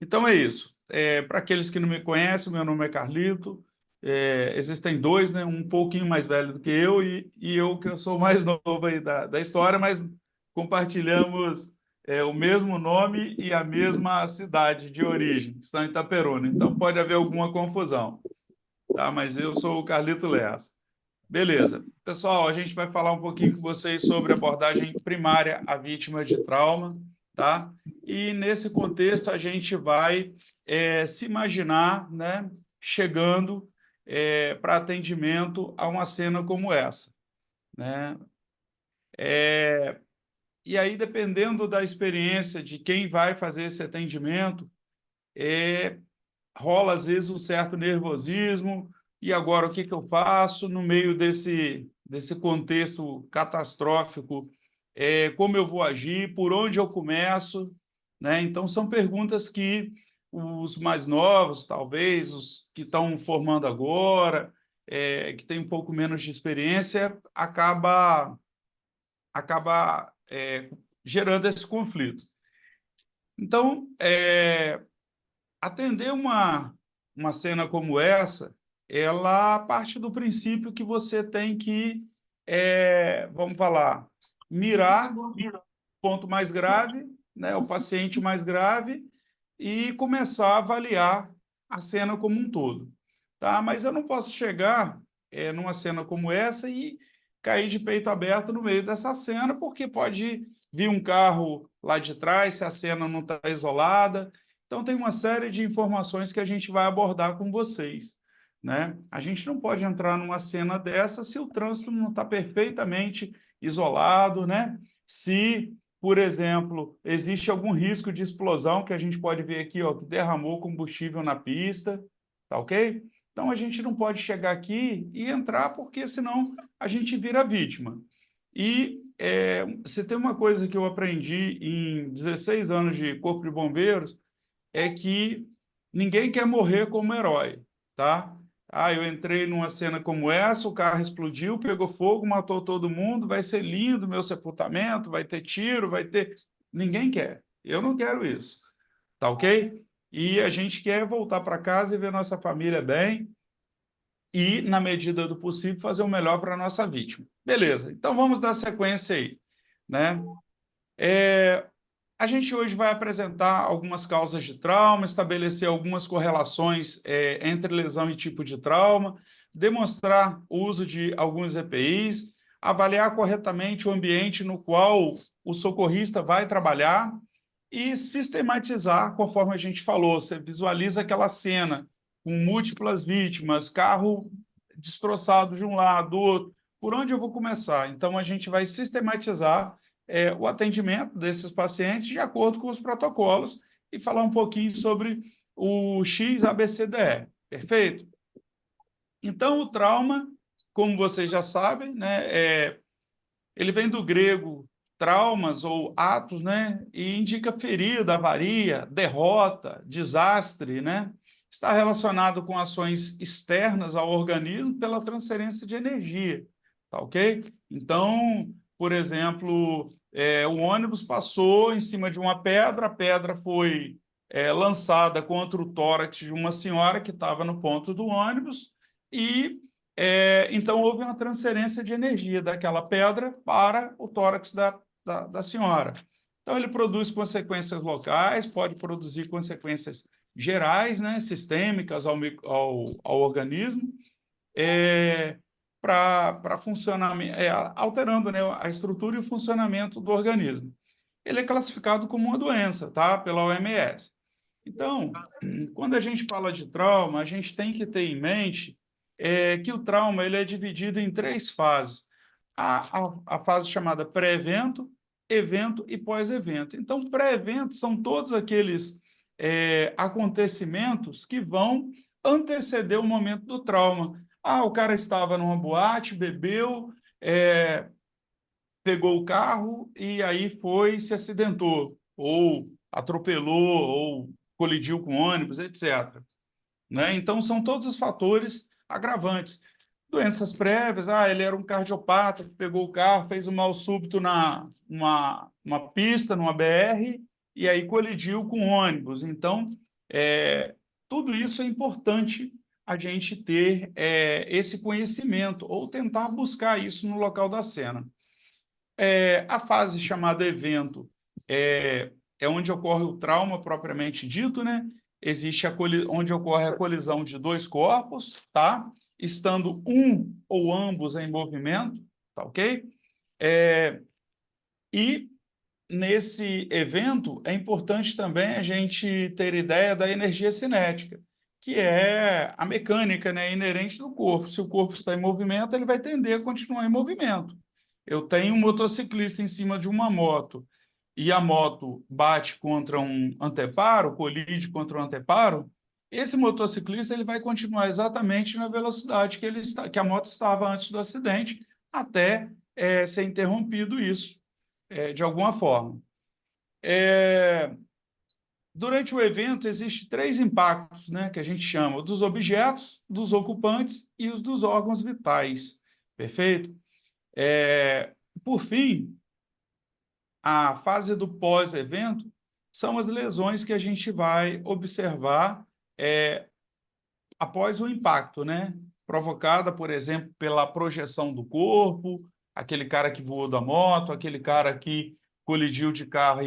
Então é isso. Para aqueles que não me conhecem, meu nome é Carlito. Existem dois, né? Um pouquinho mais velho do que eu e eu que eu sou mais novo aí da história, mas compartilhamos o mesmo nome e a mesma cidade de origem, São Itaperuna. Então pode haver alguma confusão, tá? Mas eu sou o Carlito Lessa. Beleza. Pessoal, a gente vai falar um pouquinho com vocês sobre abordagem primária à vítima de trauma, tá? E nesse contexto a gente vai se imaginar, né, chegando para atendimento a uma cena como essa, né? E aí, dependendo da experiência de quem vai fazer esse atendimento, rola às vezes um certo nervosismo. E agora o que eu faço no meio desse contexto catastrófico? Como eu vou agir? Por onde eu começo? Né? Então, são perguntas que os mais novos, talvez, os que estão formando agora, que têm um pouco menos de experiência, acaba gerando esse conflito. Então, atender uma cena como essa, ela parte do princípio que você tem que, vamos falar, mirar o ponto mais grave, né, o paciente mais grave, e começar a avaliar a cena como um todo. Tá? Mas eu não posso chegar numa cena como essa e cair de peito aberto no meio dessa cena, porque pode vir um carro lá de trás, se a cena não está isolada. Então, tem uma série de informações que a gente vai abordar com vocês, né? A gente não pode entrar numa cena dessa se o trânsito não está perfeitamente isolado, né? Se, por exemplo, existe algum risco de explosão, que a gente pode ver aqui, ó, que derramou combustível na pista, tá ok? Então, a gente não pode chegar aqui e entrar, porque senão a gente vira vítima. E se tem uma coisa que eu aprendi em 16 anos de Corpo de Bombeiros, é que ninguém quer morrer como herói, tá? Ah, eu entrei numa cena como essa, o carro explodiu, pegou fogo, matou todo mundo, vai ser lindo meu sepultamento, vai ter tiro, vai ter... Ninguém quer. Eu não quero isso, tá ok? E a gente quer voltar para casa e ver nossa família bem e, na medida do possível, fazer o melhor para a nossa vítima. Beleza, então vamos dar sequência aí, né? A gente hoje vai apresentar algumas causas de trauma, estabelecer algumas correlações entre lesão e tipo de trauma, demonstrar o uso de alguns EPIs, avaliar corretamente o ambiente no qual o socorrista vai trabalhar e sistematizar, conforme a gente falou. Você visualiza aquela cena com múltiplas vítimas, carro destroçado de um lado, do outro. Por onde eu vou começar? Então, a gente vai sistematizar o atendimento desses pacientes de acordo com os protocolos e falar um pouquinho sobre o XABCDE. Perfeito? Então, o trauma, como vocês já sabem, né, ele vem do grego traumas ou atos, né, e indica ferida, avaria, derrota, desastre, né? Está relacionado com ações externas ao organismo pela transferência de energia, tá ok? Então, por exemplo, o ônibus passou em cima de uma pedra, a pedra foi lançada contra o tórax de uma senhora que estava no ponto do ônibus e então, houve uma transferência de energia daquela pedra para o tórax da senhora. Então, ele produz consequências locais, pode produzir consequências gerais, né, sistêmicas ao organismo, para funcionamento, alterando, né, a estrutura e o funcionamento do organismo. Ele é classificado como uma doença, tá, pela OMS. Então, quando a gente fala de trauma, a gente tem que ter em mente que o trauma ele é dividido em três fases. A fase chamada pré-evento, evento e pós-evento. Então, pré-evento são todos aqueles acontecimentos que vão anteceder o momento do trauma. Ah, o cara estava numa boate, bebeu, pegou o carro e aí foi, se acidentou, ou atropelou, ou colidiu com ônibus, etc. Né? Então, são todos os fatores agravantes. Doenças prévias, ele era um cardiopata, pegou o carro, fez um mal súbito uma pista, numa BR, e aí colidiu com ônibus. Então, Tudo isso é importante a gente ter esse conhecimento, ou tentar buscar isso no local da cena. A fase chamada evento é onde ocorre o trauma propriamente dito, né? Existe onde ocorre a colisão de dois corpos, tá? Estando um ou ambos em movimento, tá ok? E nesse evento é importante também a gente ter ideia da energia cinética, que é a mecânica, né, inerente do corpo. Se o corpo está em movimento, ele vai tender a continuar em movimento. Eu tenho um motociclista em cima de uma moto e a moto bate contra um anteparo, colide contra um anteparo, esse motociclista ele vai continuar exatamente na velocidade que a moto estava antes do acidente, até ser interrompido isso, de alguma forma. Durante o evento, existem 3 impactos, né, que a gente chama: dos objetos, dos ocupantes e os dos órgãos vitais. Perfeito? Por fim, a fase do pós-evento são as lesões que a gente vai observar após o impacto, né? Provocada, por exemplo, pela projeção do corpo, aquele cara que voou da moto, aquele cara que colidiu de carro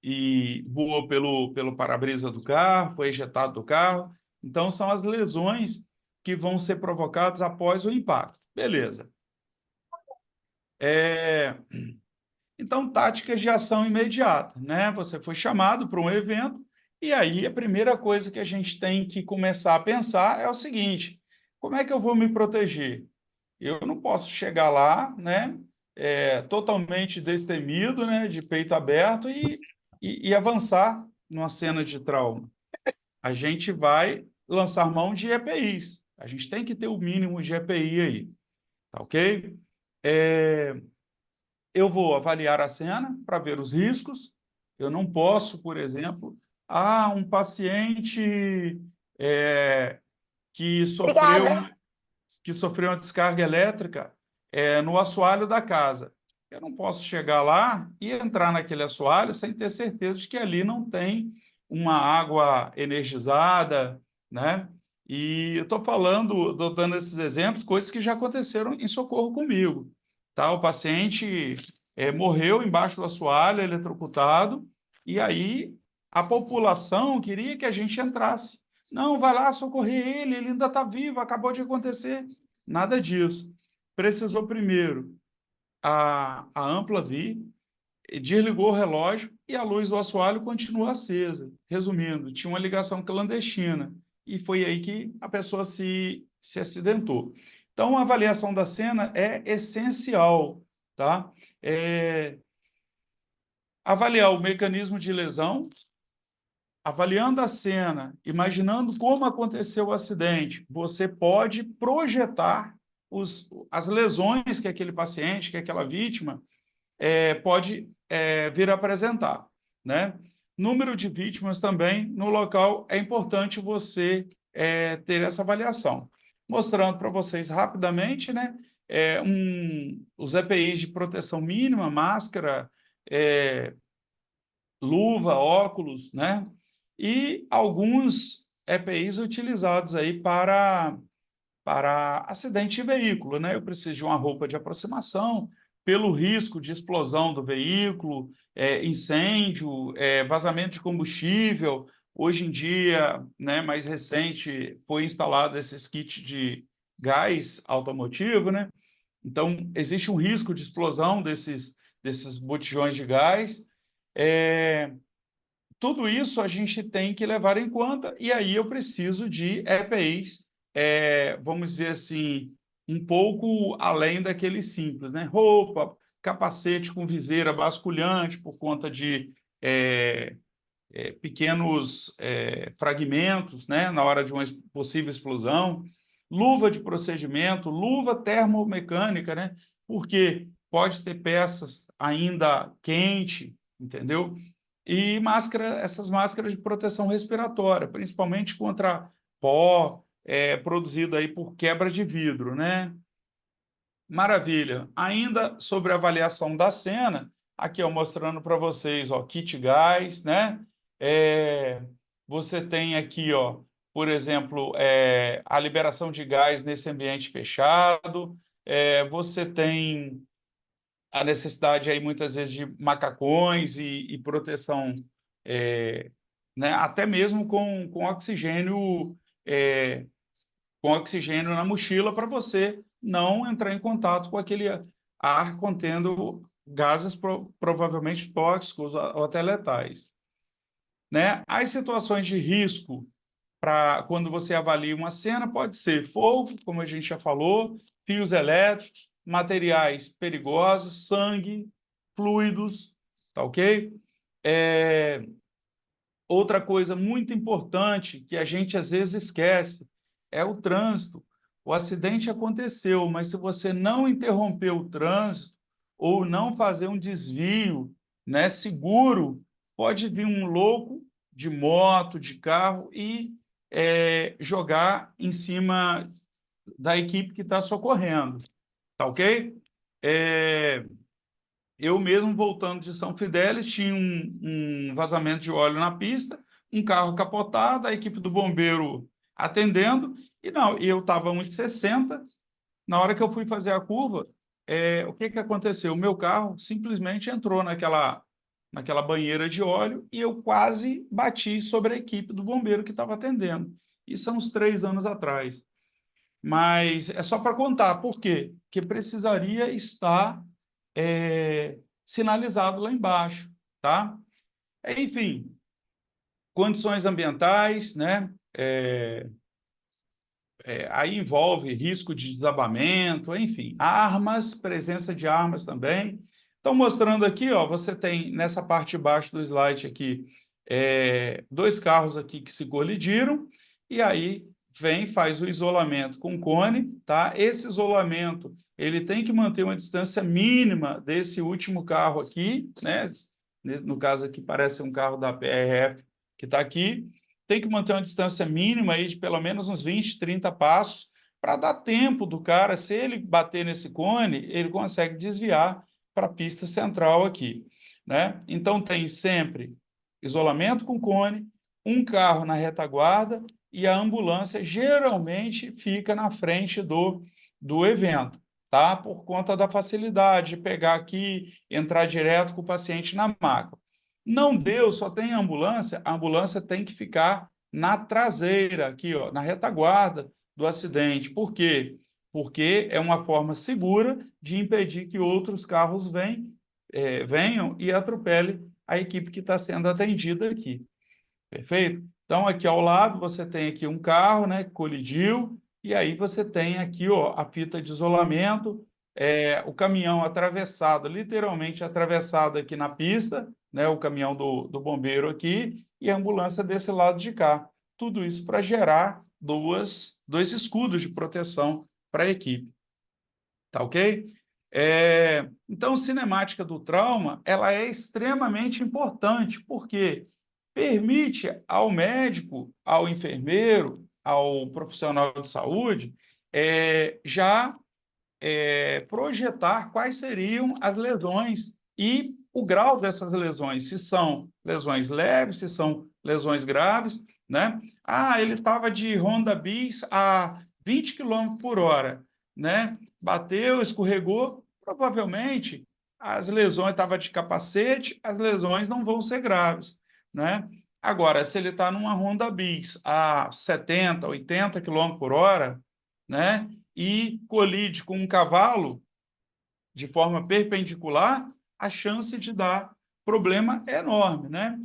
e voou pelo para-brisa do carro, foi ejetado do carro. Então, são as lesões que vão ser provocadas após o impacto. Beleza. Então, táticas de ação imediata, né? Você foi chamado para um evento, e aí a primeira coisa que a gente tem que começar a pensar é o seguinte: como é que eu vou me proteger? Eu não posso chegar lá, né, totalmente destemido, né, de peito aberto e avançar numa cena de trauma. A gente vai lançar mão de EPIs. A gente tem que ter o mínimo de EPI aí, tá ok? Eu vou avaliar a cena para ver os riscos. Eu não posso, por exemplo, um paciente que sofreu, uma descarga elétrica no assoalho da casa. Eu não posso chegar lá e entrar naquele assoalho sem ter certeza de que ali não tem uma água energizada, né? E eu estou dando esses exemplos, coisas que já aconteceram em socorro comigo, tá? O paciente morreu embaixo do assoalho, eletrocutado, e aí a população queria que a gente entrasse. Não, vai lá socorrer ele ainda está vivo, acabou de acontecer. Nada disso. Precisou primeiro a ampla vir, desligou o relógio e a luz do assoalho continuou acesa. Resumindo, tinha uma ligação clandestina e foi aí que a pessoa se acidentou. Então, a avaliação da cena é essencial, tá? Avaliar o mecanismo de lesão, avaliando a cena, imaginando como aconteceu o acidente, você pode projetar as lesões que aquele paciente, que aquela vítima pode vir a apresentar, né? Número de vítimas também no local, é importante você ter essa avaliação. Mostrando para vocês rapidamente, né? Os EPIs de proteção mínima, máscara, luva, óculos, né? E alguns EPIs utilizados aí para acidente de veículo, né? Eu preciso de uma roupa de aproximação, pelo risco de explosão do veículo, incêndio, vazamento de combustível. Hoje em dia, né, mais recente, foi instalado esses kits de gás automotivo, né? Então, existe um risco de explosão desses botijões de gás. Tudo isso a gente tem que levar em conta, e aí eu preciso de EPIs, vamos dizer assim, um pouco além daquele simples, né? Roupa, capacete com viseira basculhante por conta de pequenos fragmentos, né? Na hora de uma possível explosão, luva de procedimento, luva termomecânica, né? Porque pode ter peças ainda quente, entendeu? E essas máscaras de proteção respiratória, principalmente contra pó produzido aí por quebra de vidro, né? Maravilha. Ainda sobre a avaliação da cena, aqui eu mostrando para vocês, ó, kit gás, né? você tem aqui, ó, por exemplo, a liberação de gás nesse ambiente fechado, você tem a necessidade aí muitas vezes de macacões e proteção, é, né, até mesmo é, com oxigênio na mochila para você não entrar em contato com aquele ar contendo gases provavelmente tóxicos ou até letais, né? As situações de risco para quando você avalia uma cena pode ser fogo, como a gente já falou, fios elétricos, materiais perigosos, sangue, fluidos, tá ok? É, Outra coisa muito importante que a gente às vezes esquece é o trânsito. O acidente aconteceu, mas se você não interromper o trânsito ou não fazer um desvio, né, seguro, pode vir um louco de moto, de carro e jogar em cima da equipe que está socorrendo, tá ok? É, eu mesmo, voltando de São Fidélis, tinha um vazamento de óleo na pista, um carro capotado, a equipe do bombeiro atendendo, e não, eu estava a 1,60. Na hora que eu fui fazer a curva, o que que aconteceu? O meu carro simplesmente entrou naquela banheira de óleo e eu quase bati sobre a equipe do bombeiro que estava atendendo. Isso há uns 3 anos atrás. Mas é só para contar, por quê? Porque precisaria estar sinalizado lá embaixo, tá? Enfim, condições ambientais, né? Aí envolve risco de desabamento, enfim, armas, presença de armas também. Então, mostrando aqui, ó, você tem nessa parte de baixo do slide aqui, dois carros aqui que se colidiram, e aí vem, faz o isolamento com cone, tá? Esse isolamento, ele tem que manter uma distância mínima desse último carro aqui, né? No caso aqui parece um carro da PRF que está aqui, tem que manter uma distância mínima aí de pelo menos uns 20, 30 passos, para dar tempo do cara, se ele bater nesse cone, ele consegue desviar para a pista central aqui, né? Então tem sempre isolamento com cone, um carro na retaguarda e a ambulância geralmente fica na frente do evento, tá? Por conta da facilidade de pegar aqui, entrar direto com o paciente na maca. Não deu, só tem a ambulância tem que ficar na traseira, aqui, ó, na retaguarda do acidente. Por quê? Porque é uma forma segura de impedir que outros carros venham e atropelem a equipe que está sendo atendida aqui. Perfeito? Então, aqui ao lado, você tem aqui um carro, né, que colidiu, e aí você tem aqui, ó, a fita de isolamento, o caminhão atravessado, literalmente atravessado aqui na pista, né, o caminhão do bombeiro aqui, e a ambulância desse lado de cá. Tudo isso para gerar dois escudos de proteção para a equipe. Tá ok? Então, cinemática do trauma, ela é extremamente importante, porque permite ao médico, ao enfermeiro, ao profissional de saúde, já projetar quais seriam as lesões e o grau dessas lesões, se são lesões leves, se são lesões graves, né? Ah, ele estava de Honda Bis a 20 km por hora, né? Bateu, escorregou, provavelmente as lesões, estava de capacete, as lesões não vão ser graves, né? Agora, se ele está numa Honda Bis a 70, 80 km por hora, né? E colide com um cavalo de forma perpendicular, a chance de dar problema é enorme, né?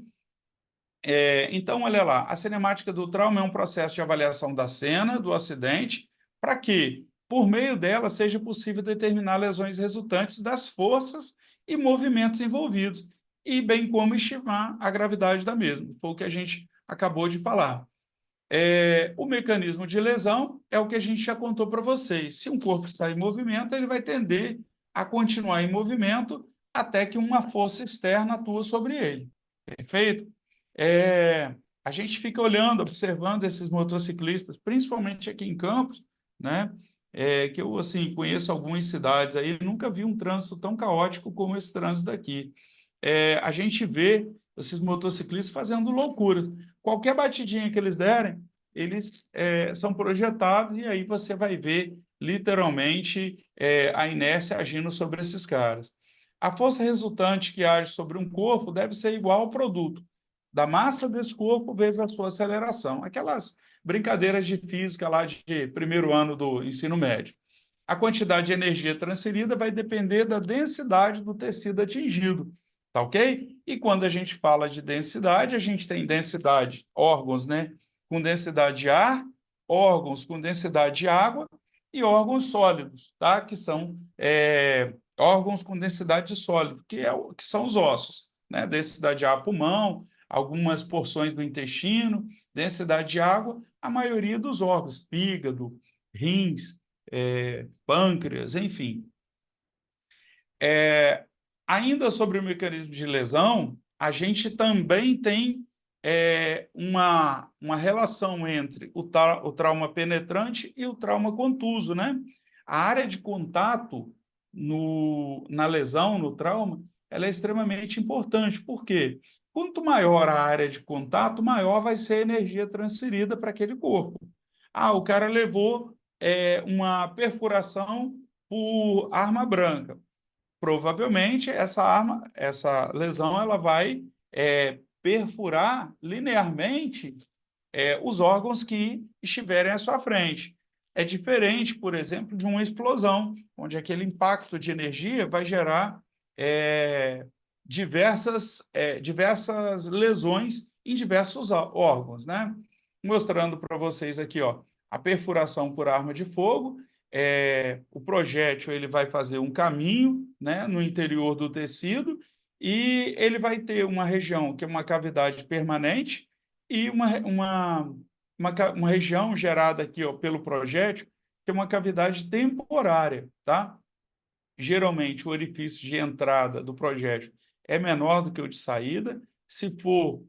Então, olha lá, a cinemática do trauma é um processo de avaliação da cena, do acidente, para que, por meio dela, seja possível determinar lesões resultantes das forças e movimentos envolvidos, e bem como estimar a gravidade da mesma. Foi o que a gente acabou de falar. O mecanismo de lesão é o que a gente já contou para vocês. Se um corpo está em movimento, ele vai tender a continuar em movimento até que uma força externa atua sobre ele. Perfeito? A gente fica olhando, observando esses motociclistas, principalmente aqui em Campos, né? Que eu assim conheço algumas cidades aí, nunca vi um trânsito tão caótico como esse trânsito daqui. a gente vê esses motociclistas fazendo loucuras. Qualquer batidinha que eles derem, eles são projetados e aí você vai ver literalmente a inércia agindo sobre esses caras. A força resultante que age sobre um corpo deve ser igual ao produto da massa desse corpo vezes a sua aceleração. Aquelas brincadeiras de física lá de primeiro ano do ensino médio. A quantidade de energia transferida vai depender da densidade do tecido atingido, tá ok? E quando a gente fala de densidade, a gente tem densidade, órgãos, né, com densidade de ar, órgãos com densidade de água e órgãos sólidos, tá? Que são órgãos com densidade de sólido, que são os ossos, né? Densidade de ar, pulmão, algumas porções do intestino, densidade de água, a maioria dos órgãos, fígado, rins, pâncreas, enfim. Ainda sobre o mecanismo de lesão, a gente também tem uma relação entre o trauma penetrante e o trauma contuso, né? A área de contato na lesão, no trauma, ela é extremamente importante. Por quê? Quanto maior a área de contato, maior vai ser a energia transferida para aquele corpo. Ah, o cara levou uma perfuração por arma branca. Provavelmente essa lesão, ela vai perfurar linearmente os órgãos que estiverem à sua frente. É diferente, por exemplo, de uma explosão, onde aquele impacto de energia vai gerar diversas lesões em diversos órgãos, né? Mostrando para vocês aqui, ó, a perfuração por arma de fogo. O projétil ele vai fazer um caminho, né, no interior do tecido e ele vai ter uma região que é uma cavidade permanente e uma região gerada aqui, ó, pelo projétil, que é uma cavidade temporária, tá? Geralmente, o orifício de entrada do projétil é menor do que o de saída. Se for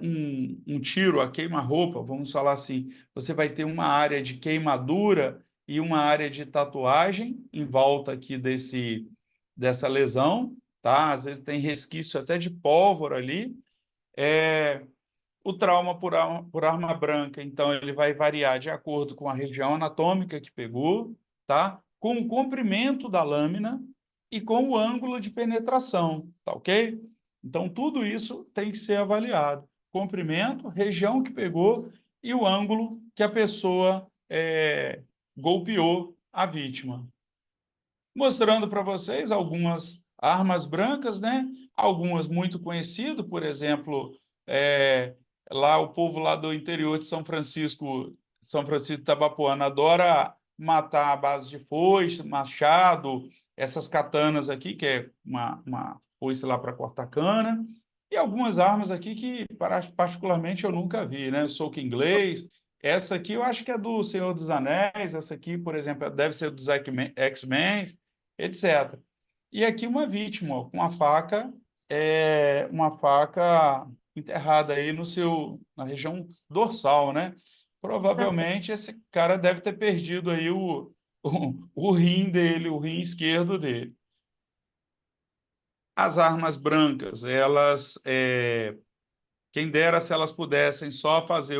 um tiro a queima-roupa, vamos falar assim, você vai ter uma área de queimadura e uma área de tatuagem em volta aqui dessa lesão, tá? Às vezes tem resquício até de pólvora ali. O trauma por arma branca, então, ele vai variar de acordo com a região anatômica que pegou, tá? Com o comprimento da lâmina e com o ângulo de penetração, tá ok? Então, tudo isso tem que ser avaliado. Comprimento, região que pegou e o ângulo que a pessoa golpeou a vítima. Mostrando para vocês algumas armas brancas, né? Algumas muito conhecidas, por exemplo, lá o povo lá do interior de São Francisco de Itabapoana, adora matar à base de foice, machado, essas katanas aqui, que é uma foice lá para cortar cana, e algumas armas aqui que, particularmente, eu nunca vi, né? Soco inglês. Essa aqui eu acho que é do Senhor dos Anéis, essa aqui, por exemplo, deve ser dos X-Men, etc. E aqui uma vítima, ó, com uma faca enterrada aí na região dorsal, né? Provavelmente esse cara deve ter perdido aí o rim dele, o rim esquerdo dele. As armas brancas, quem dera se elas pudessem só fazer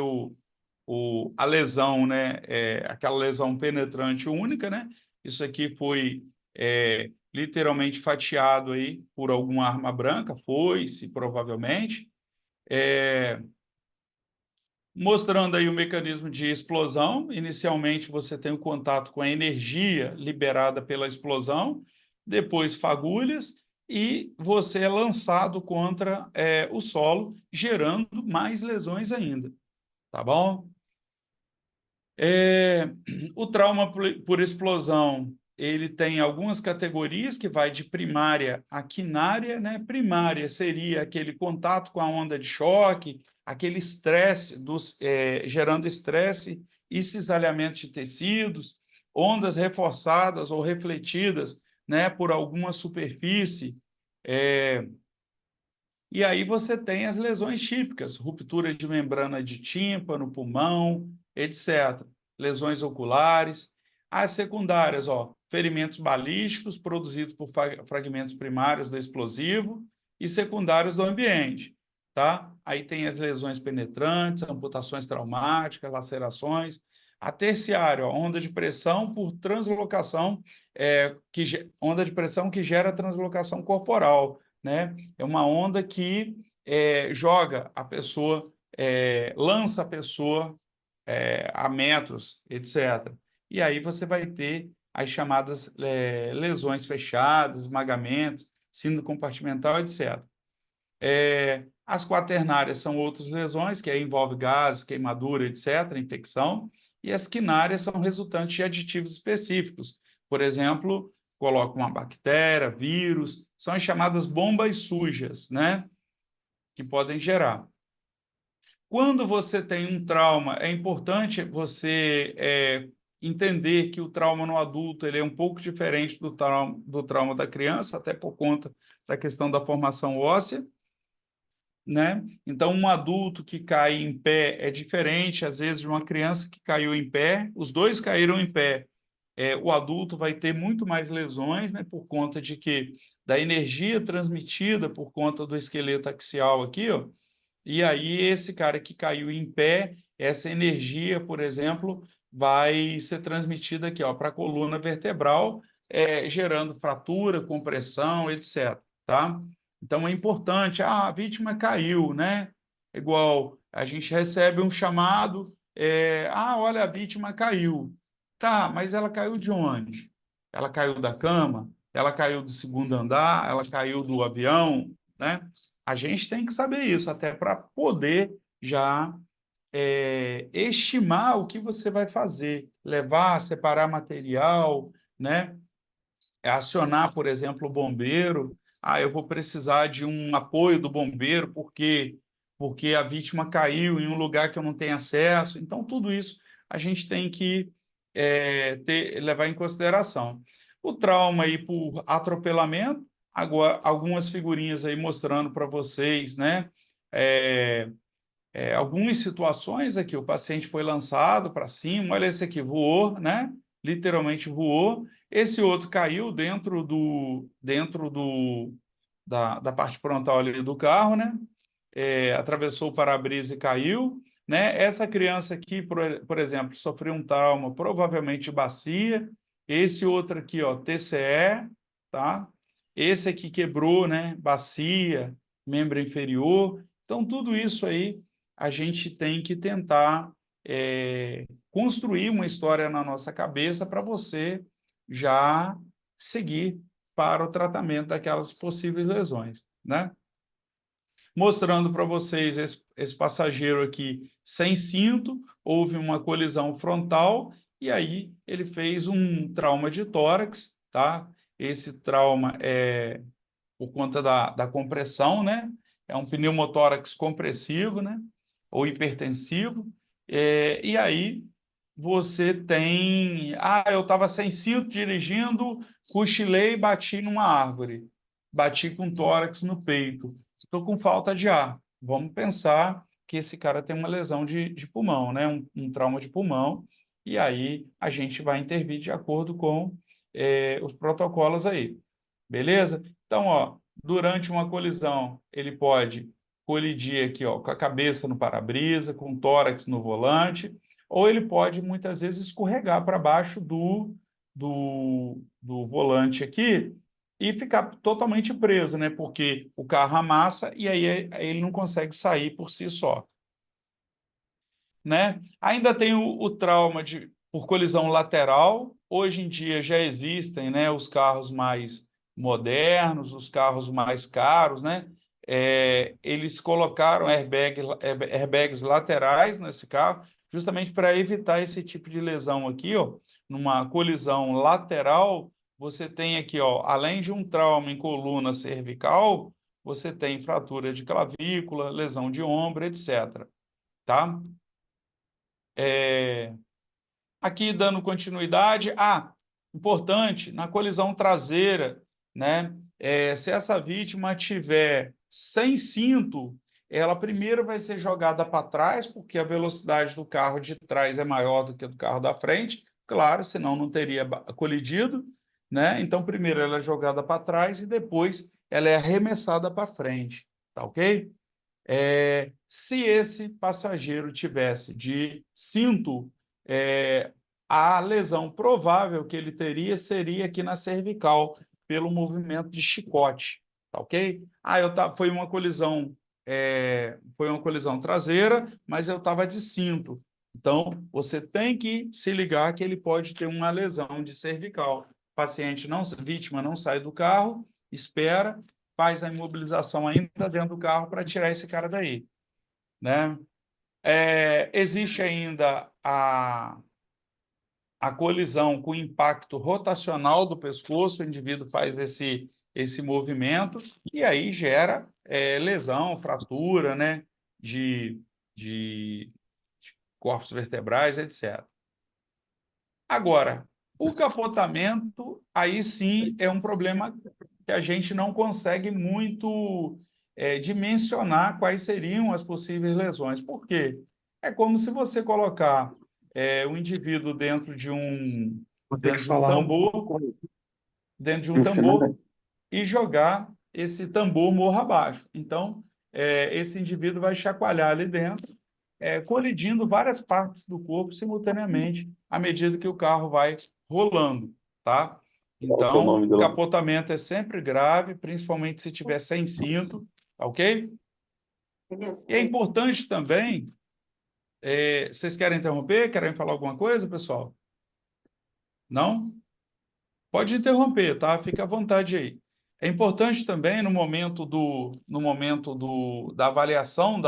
a lesão, né? Aquela lesão penetrante única, né? Isso aqui foi literalmente fatiado aí por alguma arma branca, foice, provavelmente. Mostrando aí o mecanismo de explosão. Inicialmente, você tem o contato com a energia liberada pela explosão, depois fagulhas, e você é lançado contra o solo, gerando mais lesões ainda, tá bom? O trauma por explosão, ele tem algumas categorias que vai de primária a quinária, né? Primária seria aquele contato com a onda de choque, aquele estresse, gerando estresse e cisalhamento de tecidos, ondas reforçadas ou refletidas, né, por alguma superfície. E aí você tem as lesões típicas, ruptura de membrana de tímpano, pulmão, etc. Lesões oculares. As secundárias, ó, ferimentos balísticos produzidos por fragmentos primários do explosivo, e secundários do ambiente, tá? Aí tem as lesões penetrantes, amputações traumáticas, lacerações. A terciária, ó, onda de pressão por translocação, onda de pressão que gera translocação corporal, né? É uma onda que joga a pessoa, lança a pessoa a metros, etc. E aí você vai ter as chamadas lesões fechadas, esmagamentos, síndrome compartimental, etc. As quaternárias são outras lesões, que aí envolve gases, queimadura, etc., infecção, e as quinárias são resultantes de aditivos específicos. Por exemplo, coloca uma bactéria, vírus, são as chamadas bombas sujas, né, que podem gerar. Quando você tem um trauma, é importante você entender que o trauma no adulto ele é um pouco diferente do trauma da criança, até por conta da questão da formação óssea, né? Então, um adulto que cai em pé é diferente, às vezes, de uma criança que caiu em pé. Os dois caíram em pé. O adulto vai ter muito mais lesões, né? Por conta de que da energia transmitida por conta do esqueleto axial aqui, ó. E aí, esse cara que caiu em pé, essa energia, por exemplo, vai ser transmitida aqui, ó, para a coluna vertebral, gerando fratura, compressão, etc. Tá? Então, é importante, a vítima caiu, né? Igual a gente recebe um chamado, olha, a vítima caiu. Tá, mas ela caiu de onde? Ela caiu da cama? Ela caiu do segundo andar? Ela caiu do avião? Né? A gente tem que saber isso, até para poder já estimar o que você vai fazer, levar, separar material, né? Acionar, por exemplo, o bombeiro. Eu vou precisar de um apoio do bombeiro porque a vítima caiu em um lugar que eu não tenho acesso. Então, tudo isso a gente tem que levar em consideração. O trauma aí por atropelamento, agora algumas figurinhas aí mostrando para vocês, né? Algumas situações aqui, o paciente foi lançado para cima, olha esse aqui, voou, né? Literalmente voou. Esse outro caiu da parte frontal ali do carro, né? Atravessou o para-brisa e caiu, né? Essa criança aqui, por exemplo, sofreu um trauma, provavelmente de bacia. Esse outro aqui, ó, TCE, tá? Esse aqui quebrou, né? Bacia, membro inferior. Então, tudo isso aí a gente tem que tentar construir uma história na nossa cabeça para você já seguir para o tratamento daquelas possíveis lesões, né? Mostrando para vocês esse passageiro aqui sem cinto, houve uma colisão frontal e aí ele fez um trauma de tórax, tá? Esse trauma é por conta da compressão, né? É um pneumotórax compressivo, né? Ou hipertensivo. E aí você tem... eu estava sem cinto dirigindo, cochilei e bati numa árvore. Bati com tórax no peito. Estou com falta de ar. Vamos pensar que esse cara tem uma lesão de pulmão, né? Um trauma de pulmão. E aí a gente vai intervir de acordo com os protocolos aí. Beleza? Então, ó, durante uma colisão, ele pode colidir aqui, ó, com a cabeça no para-brisa, com o tórax no volante, ou ele pode, muitas vezes, escorregar para baixo do volante aqui e ficar totalmente preso, né? Porque o carro amassa e aí ele não consegue sair por si só, né? Ainda tem o trauma por colisão lateral. Hoje em dia já existem, né, os carros mais modernos, os carros mais caros, né? Eles colocaram airbags laterais nesse carro, justamente para evitar esse tipo de lesão aqui, ó. Numa colisão lateral, você tem aqui, ó, além de um trauma em coluna cervical, você tem fratura de clavícula, lesão de ombro, etc. Tá? Aqui dando continuidade, importante, na colisão traseira, né? Se essa vítima tiver sem cinto, ela primeiro vai ser jogada para trás, porque a velocidade do carro de trás é maior do que a do carro da frente, claro, senão não teria colidido, né? Então, primeiro ela é jogada para trás e depois ela é arremessada para frente, tá ok? Se esse passageiro tivesse de cinto, a lesão provável que ele teria seria aqui na cervical, pelo movimento de chicote, tá ok? Foi uma colisão traseira, mas eu estava de cinto. Então, você tem que se ligar que ele pode ter uma lesão de cervical. Vítima não sai do carro, espera, faz a imobilização ainda dentro do carro para tirar esse cara daí, né? Existe ainda a colisão com impacto rotacional do pescoço, o indivíduo faz esse movimento e aí gera lesão, fratura, né? De corpos vertebrais, etc. Agora, o capotamento, aí sim é um problema que a gente não consegue muito dimensionar quais seriam as possíveis lesões. Por quê? É como se você colocar o indivíduo Vou ter que dentro de um falar alguma tambor, coisa. dentro de um No final, tambor e jogar esse tambor morro abaixo. Então, esse indivíduo vai chacoalhar ali dentro, colidindo várias partes do corpo simultaneamente, à medida que o carro vai rolando, tá? qual que é o Então, nome o dela? capotamento é sempre grave, principalmente se tiver sem cinto, tá ok? E é importante também, vocês querem interromper? Querem falar alguma coisa, pessoal? Não? Pode interromper, tá? Fica à vontade aí. É importante também, da avaliação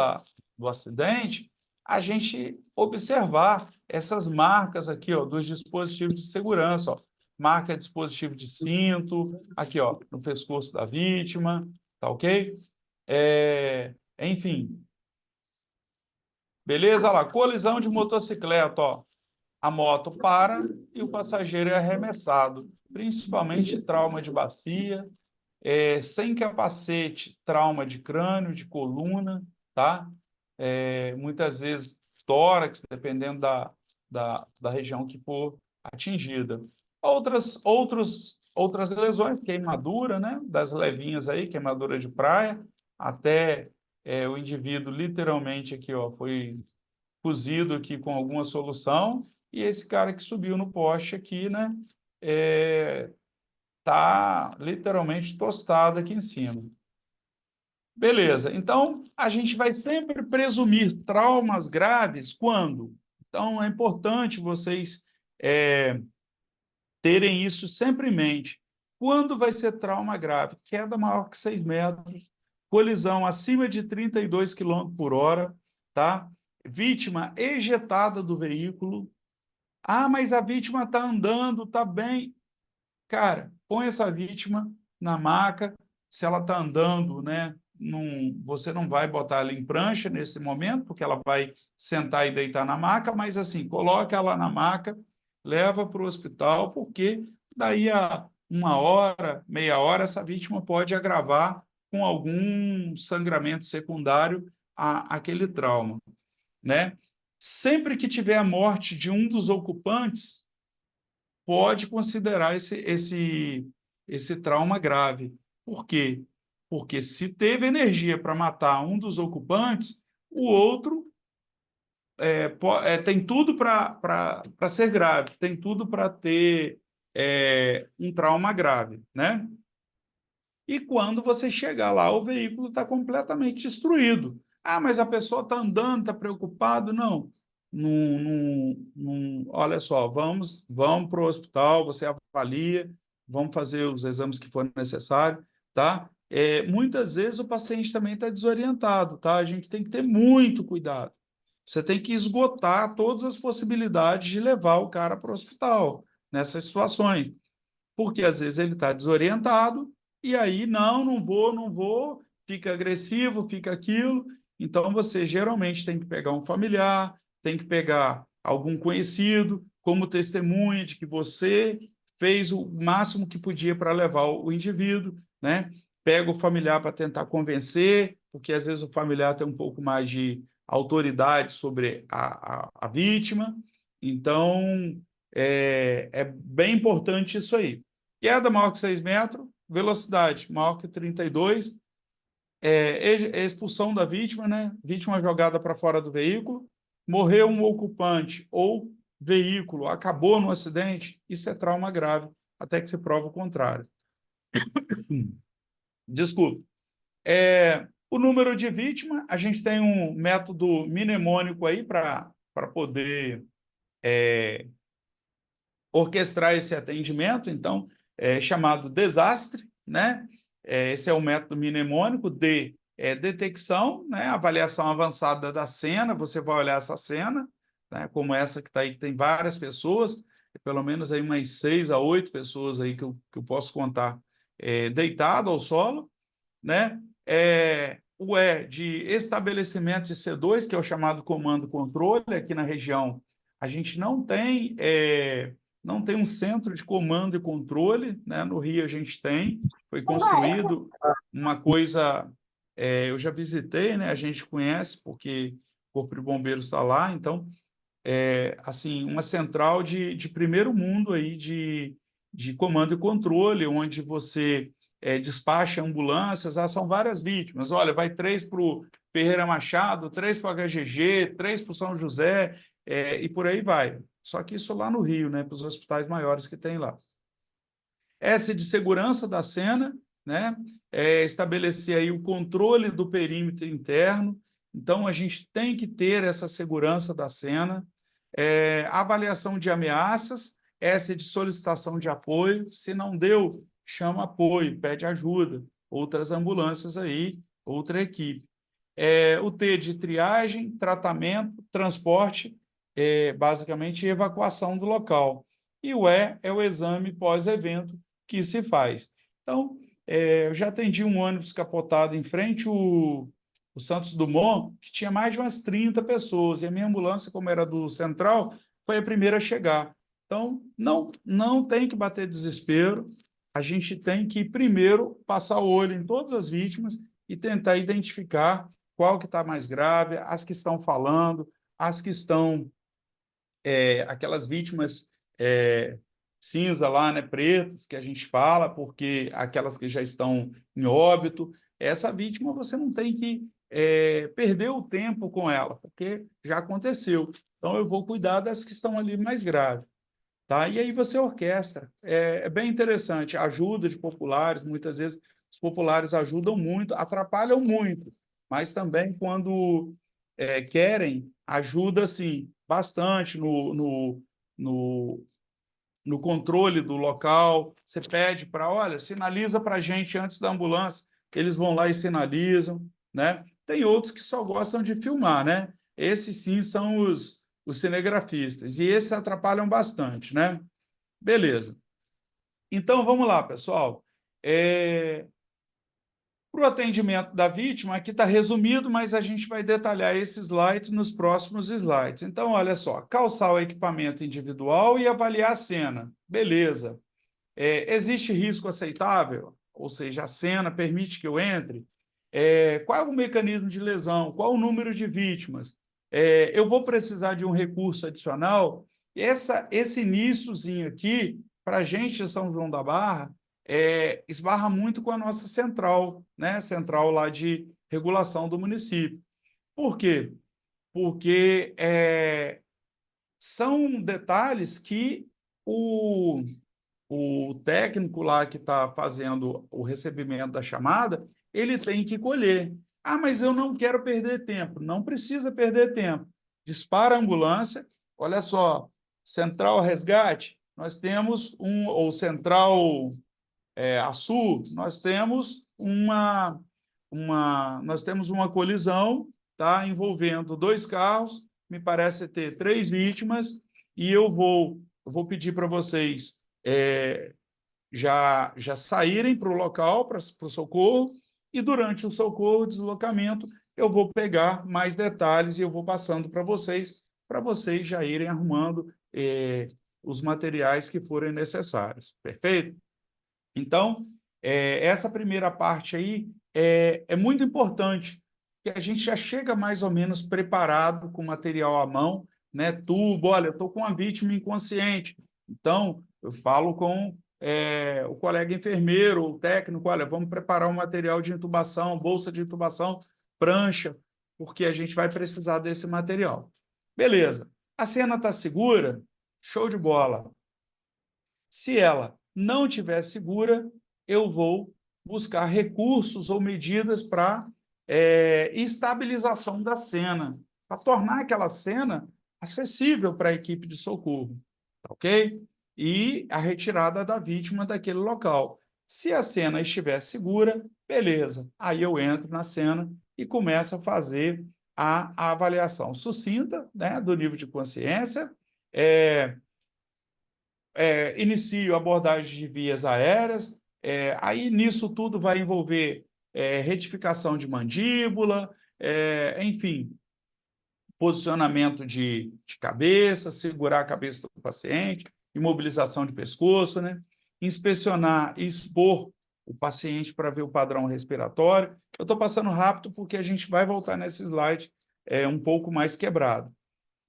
do acidente, a gente observar essas marcas aqui, ó, dos dispositivos de segurança, ó. Marca dispositivo de cinto, aqui, ó, no pescoço da vítima, tá ok? Enfim, beleza? Olha lá, colisão de motocicleta, ó. A moto para e o passageiro é arremessado, principalmente trauma de bacia, sem capacete, trauma de crânio, de coluna, tá? Muitas vezes tórax, dependendo da região que for atingida. Outras lesões, queimadura, né? Das levinhas aí, queimadura de praia, até o indivíduo literalmente aqui, ó, foi cozido aqui com alguma solução, e esse cara que subiu no poste aqui, né? Tá literalmente tostado aqui em cima. Beleza, então a gente vai sempre presumir traumas graves quando? Então é importante vocês terem isso sempre em mente. Quando vai ser trauma grave? Queda maior que 6 metros, colisão acima de 32 km por hora, tá? Vítima ejetada do veículo. Ah, mas a vítima está andando, está bem. Cara, põe essa vítima na maca, se ela está andando, né? Você não vai botar ela em prancha nesse momento, porque ela vai sentar e deitar na maca, mas assim, coloca ela na maca, leva para o hospital, porque daí a 1 hora, meia hora, essa vítima pode agravar com algum sangramento secundário àquele trauma, né? Sempre que tiver a morte de um dos ocupantes, pode considerar esse trauma grave. Por quê? Porque se teve energia para matar um dos ocupantes, o outro tem tudo para ser grave, tem tudo para ter um trauma grave, né? E quando você chegar lá, o veículo está completamente destruído. Ah, mas a pessoa está andando, está preocupado? Não. Olha só, vamos para o hospital, você avalia, vamos fazer os exames que forem necessários, tá? Muitas vezes o paciente também está desorientado, tá? A gente tem que ter muito cuidado. Você tem que esgotar todas as possibilidades de levar o cara para o hospital nessas situações, porque às vezes ele está desorientado e aí, não vou, fica agressivo, fica aquilo. Então, você geralmente tem que pegar um familiar, tem que pegar algum conhecido como testemunha de que você fez o máximo que podia para levar o indivíduo, né? Pega o familiar para tentar convencer, porque às vezes o familiar tem um pouco mais de autoridade sobre a vítima. Então, é bem importante isso aí. Queda maior que 6 metros, velocidade maior que 32, expulsão da vítima, né? Vítima jogada para fora do veículo, morreu um ocupante ou veículo acabou no acidente, isso é trauma grave, até que se prova o contrário. Desculpe. O número de vítimas, a gente tem um método mnemônico aí para poder orquestrar esse atendimento, então, chamado desastre, né? Esse é o método mnemônico. D é detecção, né? Avaliação avançada da cena, você vai olhar essa cena, né? Como essa que está aí, que tem várias pessoas, pelo menos aí umas 6 a 8 pessoas aí que eu posso contar, deitado ao solo, né? O E de estabelecimento de C2, que é o chamado comando-controle. Aqui na região, a gente não tem um centro de comando e controle, né? No Rio a gente tem, foi construído uma coisa, eu já visitei, né? A gente conhece, porque o Corpo de Bombeiros está lá, então, assim, uma central de primeiro mundo aí de comando e controle, onde você despacha ambulâncias, são várias vítimas. Olha, vai 3 para o Ferreira Machado, 3 para o HGG, 3 para o São José, e por aí vai. Só que isso lá no Rio, né, para os hospitais maiores que tem lá. Essa de segurança da cena, né, estabelecer aí o controle do perímetro interno. Então, a gente tem que ter essa segurança da cena. Avaliação de ameaças, essa de solicitação de apoio. Se não deu, chama apoio, pede ajuda. Outras ambulâncias aí, outra equipe. O T de triagem, tratamento, transporte, basicamente evacuação do local. E o E é o exame pós-evento que se faz. Então, eu já atendi um ônibus capotado em frente o Santos Dumont, que tinha mais de umas 30 pessoas, e a minha ambulância, como era do Central, foi a primeira a chegar. Então, não tem que bater desespero, a gente tem que, primeiro, passar o olho em todas as vítimas e tentar identificar qual que está mais grave, as que estão falando, as que estão, aquelas vítimas cinza lá, né, pretas, que a gente fala, porque aquelas que já estão em óbito, essa vítima você não tem que perder o tempo com ela, porque já aconteceu. Então, eu vou cuidar das que estão ali mais graves. Tá? E aí você orquestra. É bem interessante. Ajuda de populares, muitas vezes os populares ajudam muito, atrapalham muito, mas também quando querem, ajuda sim, bastante no controle do local. Você pede para, olha, sinaliza para a gente antes da ambulância, eles vão lá e sinalizam, né? Tem outros que só gostam de filmar, né? Esses sim são os cinegrafistas, e esses atrapalham bastante, né? Beleza. Então, vamos lá, pessoal. Para o atendimento da vítima, aqui está resumido, mas a gente vai detalhar esse slide nos próximos slides. Então, olha só, calçar o equipamento individual e avaliar a cena. Beleza. Existe risco aceitável? Ou seja, a cena permite que eu entre? Qual é o mecanismo de lesão? Qual o número de vítimas? Eu vou precisar de um recurso adicional? Esse iniciozinho aqui, para a gente de São João da Barra, esbarra muito com a nossa central, né? Central lá de regulação do município. Por quê? Porque são detalhes que o técnico lá que está fazendo o recebimento da chamada, ele tem que colher. Ah, mas eu não quero perder tempo. Não precisa perder tempo. Dispara a ambulância. Olha só, central resgate, nós temos ou central Açu, nós temos uma colisão, tá, envolvendo 2 carros, me parece ter 3 vítimas, e eu vou pedir para vocês já saírem para o local, para o socorro, e durante o socorro, o deslocamento, eu vou pegar mais detalhes e eu vou passando para vocês já irem arrumando os materiais que forem necessários. Perfeito? Então, essa primeira parte aí é muito importante, que a gente já chega mais ou menos preparado com material à mão, né? Tubo, olha, eu estou com uma vítima inconsciente, então eu falo com o colega enfermeiro, o técnico, olha, vamos preparar um material de intubação, bolsa de intubação, prancha, porque a gente vai precisar desse material. Beleza. A cena está segura? Show de bola. Se ela não estiver segura, eu vou buscar recursos ou medidas para estabilização da cena, para tornar aquela cena acessível para a equipe de socorro, tá ok? E a retirada da vítima daquele local. Se a cena estiver segura, beleza, aí eu entro na cena e começo a fazer a avaliação sucinta, né, do nível de consciência, inicio abordagem de vias aéreas, aí nisso tudo vai envolver retificação de mandíbula, enfim, posicionamento de cabeça, segurar a cabeça do paciente, imobilização de pescoço, né? Inspecionar e expor o paciente para ver o padrão respiratório. Eu estou passando rápido porque a gente vai voltar nesse slide um pouco mais quebrado,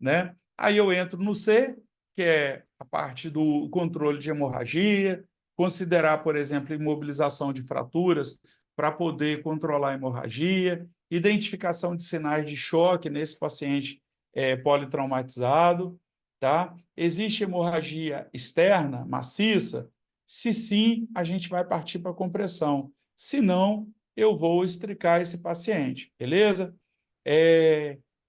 né? Aí eu entro no C, que é a parte do controle de hemorragia, considerar, por exemplo, imobilização de fraturas para poder controlar a hemorragia, identificação de sinais de choque nesse paciente politraumatizado, tá? Existe hemorragia externa, maciça? Se sim, a gente vai partir para a compressão. Se não, eu vou estricar esse paciente, beleza?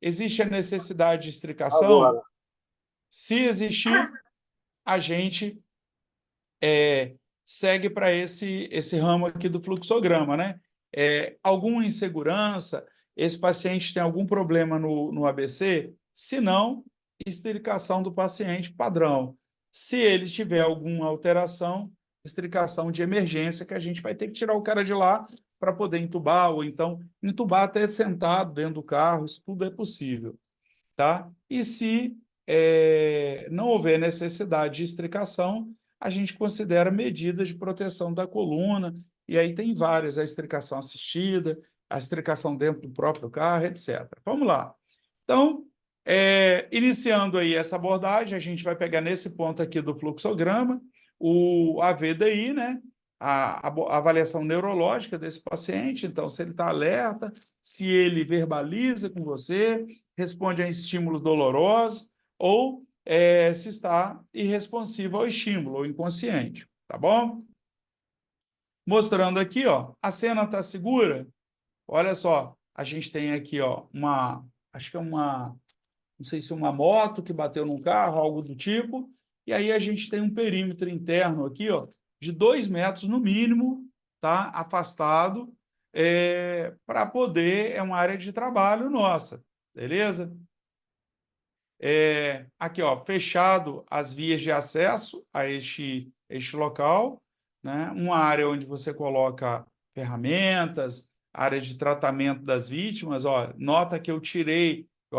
Existe a necessidade de extricação? Agora, Se existir, a gente segue para esse ramo aqui do fluxograma, né? Alguma insegurança, esse paciente tem algum problema no ABC? Se não, extricação do paciente padrão. Se ele tiver alguma alteração, extricação de emergência, que a gente vai ter que tirar o cara de lá para poder entubar, ou então entubar até sentado dentro do carro, isso tudo é possível, tá? E se não houver necessidade de extricação, a gente considera medidas de proteção da coluna, e aí tem várias, a extricação assistida, a extricação dentro do próprio carro, etc. Vamos lá. Então, iniciando aí essa abordagem, a gente vai pegar nesse ponto aqui do fluxograma, o AVDI, né? A avaliação neurológica desse paciente, então, se ele está alerta, se ele verbaliza com você, responde a estímulos dolorosos, ou se está irresponsivo ao estímulo, ou inconsciente, tá bom? Mostrando aqui, ó, a cena está segura? Olha só, a gente tem aqui, ó, acho que é não sei se é uma moto que bateu num carro, algo do tipo, e aí a gente tem um perímetro interno aqui, ó, de 2 metros no mínimo, tá, afastado, para poder, é uma área de trabalho nossa, beleza? Aqui, ó, fechado as vias de acesso a este local, né? Uma área onde você coloca ferramentas, área de tratamento das vítimas, ó, nota que eu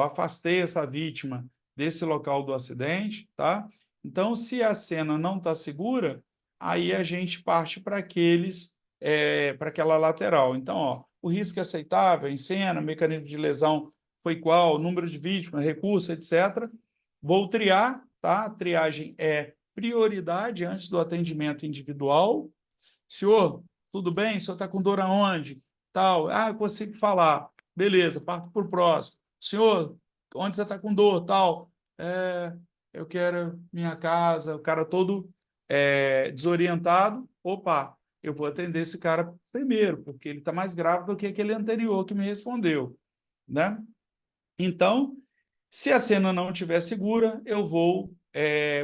afastei essa vítima desse local do acidente, tá? Então, se a cena não está segura, aí a gente parte para para aquela lateral. Então, ó, o risco é aceitável em cena, mecanismo de lesão foi qual, número de vítimas, recurso, etc. Vou triar, tá? A triagem é prioridade antes do atendimento individual. Senhor, tudo bem? O senhor está com dor aonde? Tal. Ah, eu consigo falar. Beleza, parto para o próximo. Senhor, onde você está com dor? Tal. Eu quero minha casa. O cara todo desorientado. Opa, eu vou atender esse cara primeiro, porque ele está mais grave do que aquele anterior que me respondeu, né? Então, se a cena não estiver segura, eu vou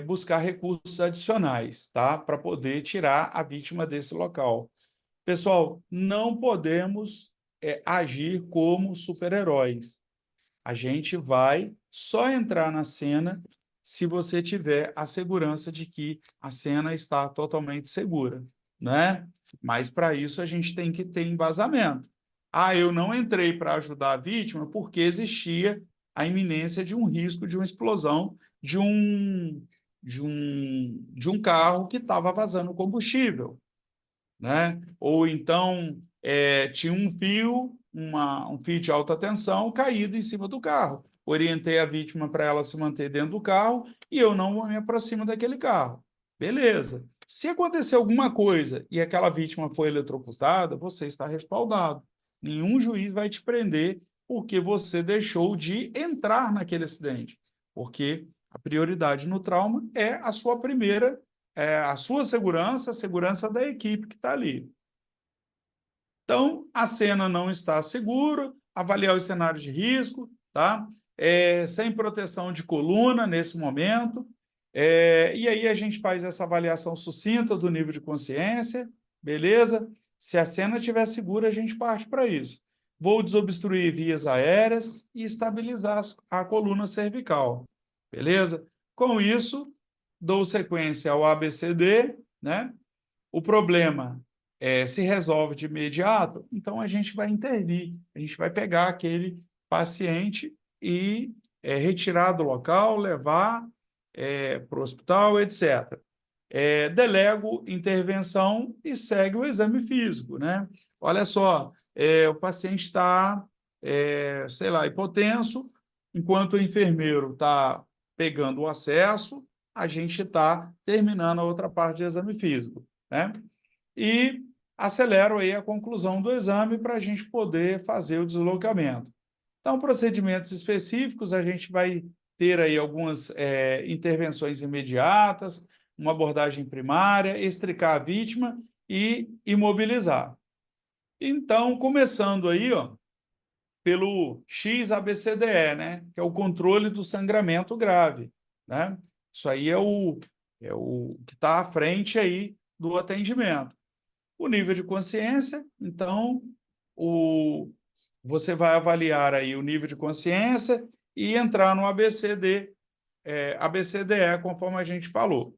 buscar recursos adicionais, tá? Para poder tirar a vítima desse local. Pessoal, não podemos agir como super-heróis. A gente vai só entrar na cena se você tiver a segurança de que a cena está totalmente segura, né? Mas para isso a gente tem que ter embasamento. Ah, eu não entrei para ajudar a vítima porque existia a iminência de um risco de uma explosão de um carro que estava vazando combustível, né? Ou então tinha um fio, um fio de alta tensão caído em cima do carro. Orientei a vítima para ela se manter dentro do carro e eu não me aproximo daquele carro. Beleza. Se acontecer alguma coisa e aquela vítima foi eletrocutada, você está respaldado. Nenhum juiz vai te prender porque você deixou de entrar naquele acidente, porque a prioridade no trauma é a sua primeira, a sua segurança, a segurança da equipe que está ali. Então, a cena não está segura, avaliar os cenários de risco, tá? Sem proteção de coluna nesse momento, e aí a gente faz essa avaliação sucinta do nível de consciência, beleza? Se a cena estiver segura, a gente parte para isso. Vou desobstruir vias aéreas e estabilizar a coluna cervical, beleza? Com isso, dou sequência ao ABCD, né? O problema se resolve de imediato, então a gente vai intervir, a gente vai pegar aquele paciente e retirar do local, levar para o hospital, etc. Delego intervenção e segue o exame físico, né? Olha só, o paciente está, sei lá, hipotenso, enquanto o enfermeiro está pegando o acesso, a gente está terminando a outra parte do exame físico, né? E acelero aí a conclusão do exame para a gente poder fazer o deslocamento. Então, procedimentos específicos, a gente vai ter aí algumas intervenções imediatas, uma abordagem primária, extricar a vítima e imobilizar. Então, começando aí, ó, pelo XABCDE, né, que é o controle do sangramento grave, né? Isso aí é o que está à frente aí do atendimento. O nível de consciência, então, você vai avaliar aí o nível de consciência e entrar no ABCD, ABCDE, conforme a gente falou.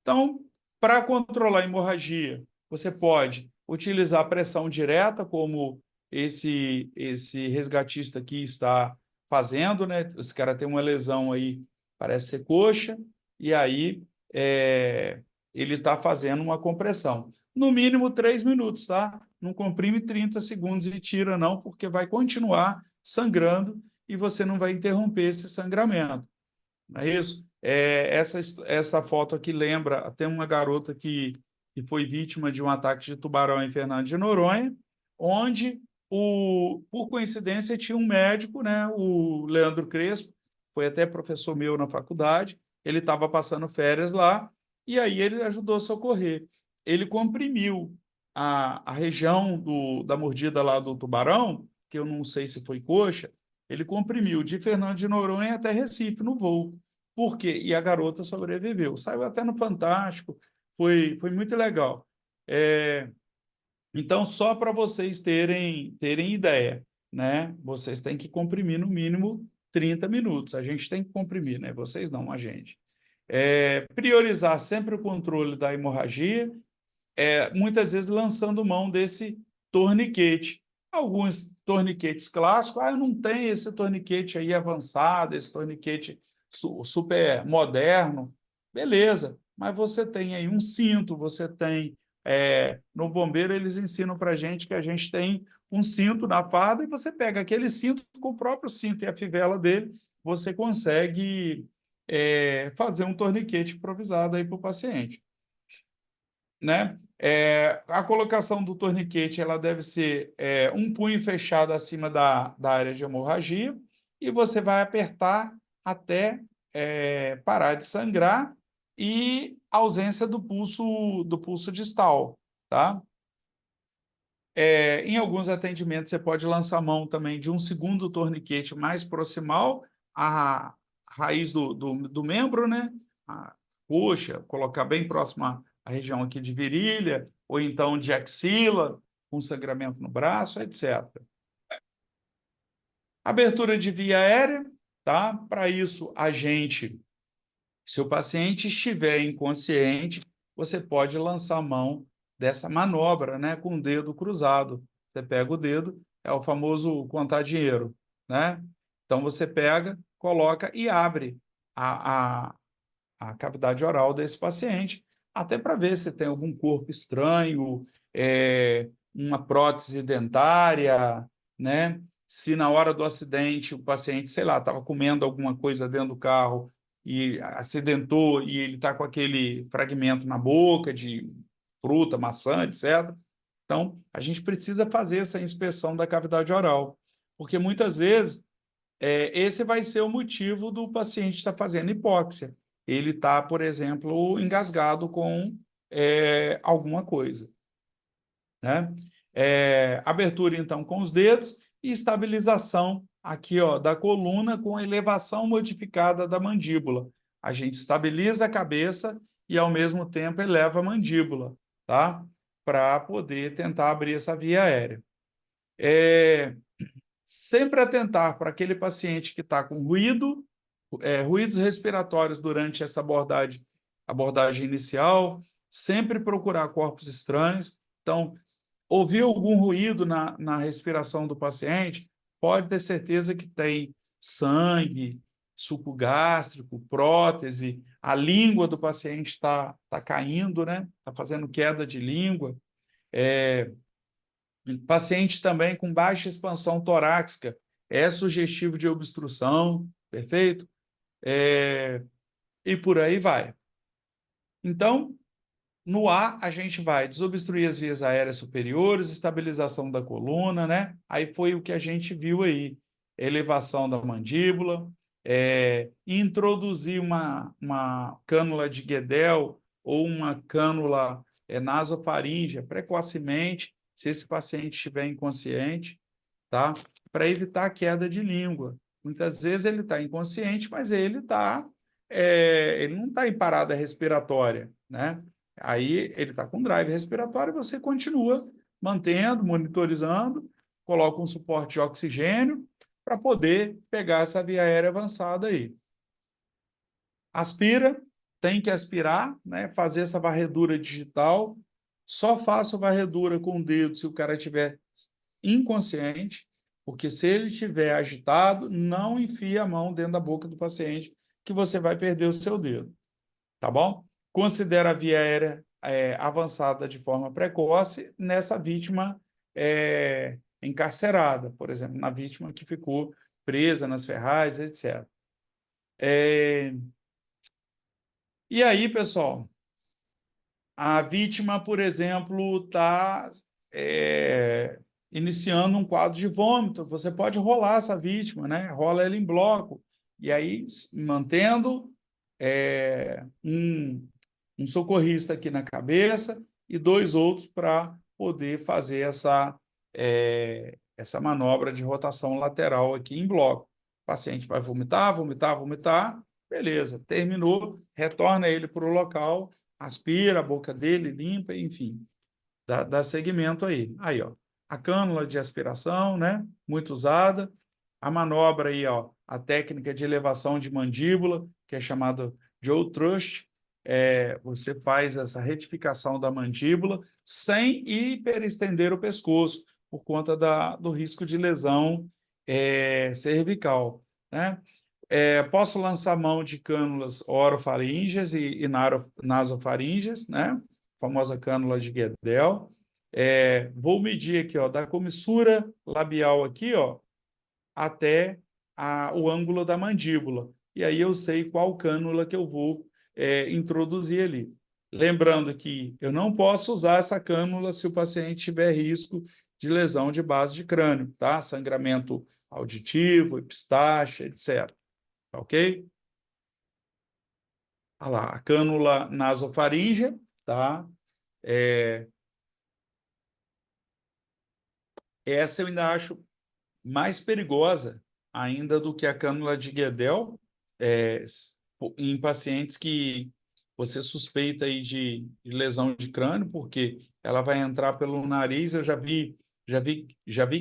Então, para controlar a hemorragia, você pode utilizar pressão direta, como esse resgatista aqui está fazendo, né? Esse cara tem uma lesão aí, parece ser coxa, e aí ele está fazendo uma compressão. No mínimo 3 minutos, tá? Não comprime 30 segundos e tira, não, porque vai continuar sangrando e você não vai interromper esse sangramento. Não é isso? Essa foto aqui lembra até uma garota que foi vítima de um ataque de tubarão em Fernando de Noronha, onde, por coincidência, tinha um médico, né, o Leandro Crespo, foi até professor meu na faculdade, ele estava passando férias lá, e aí ele ajudou a socorrer. Ele comprimiu a região da mordida lá do tubarão, que eu não sei se foi coxa, ele comprimiu de Fernando de Noronha até Recife no voo. Por quê? E a garota sobreviveu. Saiu até no Fantástico, foi muito legal. Então, só para vocês terem ideia, né? Vocês têm que comprimir no mínimo 30 minutos. A gente tem que comprimir, né? Vocês não, a gente. Priorizar sempre o controle da hemorragia, muitas vezes lançando mão desse torniquete. Alguns torniquetes clássicos, eu não tenho esse torniquete aí avançado, esse torniquete super moderno. Beleza, mas você tem aí um cinto, você tem... no bombeiro, eles ensinam para a gente que a gente tem um cinto na farda e você pega aquele cinto com o próprio cinto e a fivela dele, você consegue fazer um torniquete improvisado aí para o paciente, né? A colocação do torniquete ela deve ser um punho fechado acima da área de hemorragia e você vai apertar até parar de sangrar e ausência do pulso distal, tá? Em alguns atendimentos você pode lançar mão também de um segundo torniquete mais proximal à raiz do membro, né? A coxa, colocar bem próxima à região aqui de virilha, ou então de axila, com sangramento no braço, etc. Abertura de via aérea, tá? Para isso, se o paciente estiver inconsciente, você pode lançar mão dessa manobra, né, com o dedo cruzado. Você pega o dedo, é o famoso contar dinheiro, né? Então, você pega, coloca e abre a cavidade oral desse paciente, até para ver se tem algum corpo estranho, uma prótese dentária, né? Se na hora do acidente o paciente, sei lá, estava comendo alguma coisa dentro do carro e acidentou e ele está com aquele fragmento na boca de fruta, maçã, etc. Então, a gente precisa fazer essa inspeção da cavidade oral, porque muitas vezes esse vai ser o motivo do paciente estar fazendo hipóxia. Ele está, por exemplo, engasgado com alguma coisa, né? Abertura, então, com os dedos e estabilização aqui, ó, da coluna com elevação modificada da mandíbula. A gente estabiliza a cabeça e, ao mesmo tempo, eleva a mandíbula, tá? Para poder tentar abrir essa via aérea. Sempre atentar para aquele paciente que está com ruídos respiratórios durante essa abordagem inicial, sempre procurar corpos estranhos. Então, ouvir algum ruído na respiração do paciente, pode ter certeza que tem sangue, suco gástrico, prótese, a língua do paciente está caindo, né? Está fazendo queda de língua. Paciente também com baixa expansão torácica, é sugestivo de obstrução, perfeito? E por aí vai. Então, no ar, a gente vai desobstruir as vias aéreas superiores, estabilização da coluna, né? Aí foi o que a gente viu aí, elevação da mandíbula, introduzir uma cânula de Guedel ou uma cânula nasofaríngea precocemente, se esse paciente estiver inconsciente, tá? Para evitar a queda de língua. Muitas vezes ele está inconsciente, mas ele não está em parada respiratória, né? Aí ele está com drive respiratório, você continua mantendo, monitorizando, coloca um suporte de oxigênio para poder pegar essa via aérea avançada aí. Aspira, tem que aspirar, né? Fazer essa varredura digital. Só faço varredura com o dedo se o cara estiver inconsciente, porque se ele estiver agitado, não enfie a mão dentro da boca do paciente, que você vai perder o seu dedo, tá bom? Considera a via aérea avançada de forma precoce nessa vítima encarcerada, por exemplo, na vítima que ficou presa nas ferragens, etc. E aí, pessoal, a vítima, por exemplo, está iniciando um quadro de vômito. Você pode rolar essa vítima, né? Rola ela em bloco. E aí, mantendo um socorrista aqui na cabeça e 2 outros para poder fazer essa manobra de rotação lateral aqui em bloco. O paciente vai vomitar, vomitar, vomitar. Beleza, terminou, retorna ele para o local, aspira a boca dele, limpa, enfim, dá seguimento aí. Aí, ó, a cânula de aspiração, né? Muito usada. A manobra aí, ó, a técnica de elevação de mandíbula, que é chamada jaw thrust. Você faz essa retificação da mandíbula sem hiperestender o pescoço, por conta do risco de lesão cervical, né? Posso lançar mão de cânulas orofaríngeas e nasofaríngeas, né? Famosa cânula de Guedel. Vou medir aqui, ó, da comissura labial aqui, ó, até o ângulo da mandíbula. E aí eu sei qual cânula que eu vou introduzir ali. Lembrando que eu não posso usar essa cânula se o paciente tiver risco de lesão de base de crânio, tá? Sangramento auditivo, epistaxe, etc. Tá ok? Olha lá, a cânula nasofaríngea, tá? Essa eu ainda acho mais perigosa ainda do que a cânula de Guedel, em pacientes que você suspeita aí de lesão de crânio, porque ela vai entrar pelo nariz. Eu já vi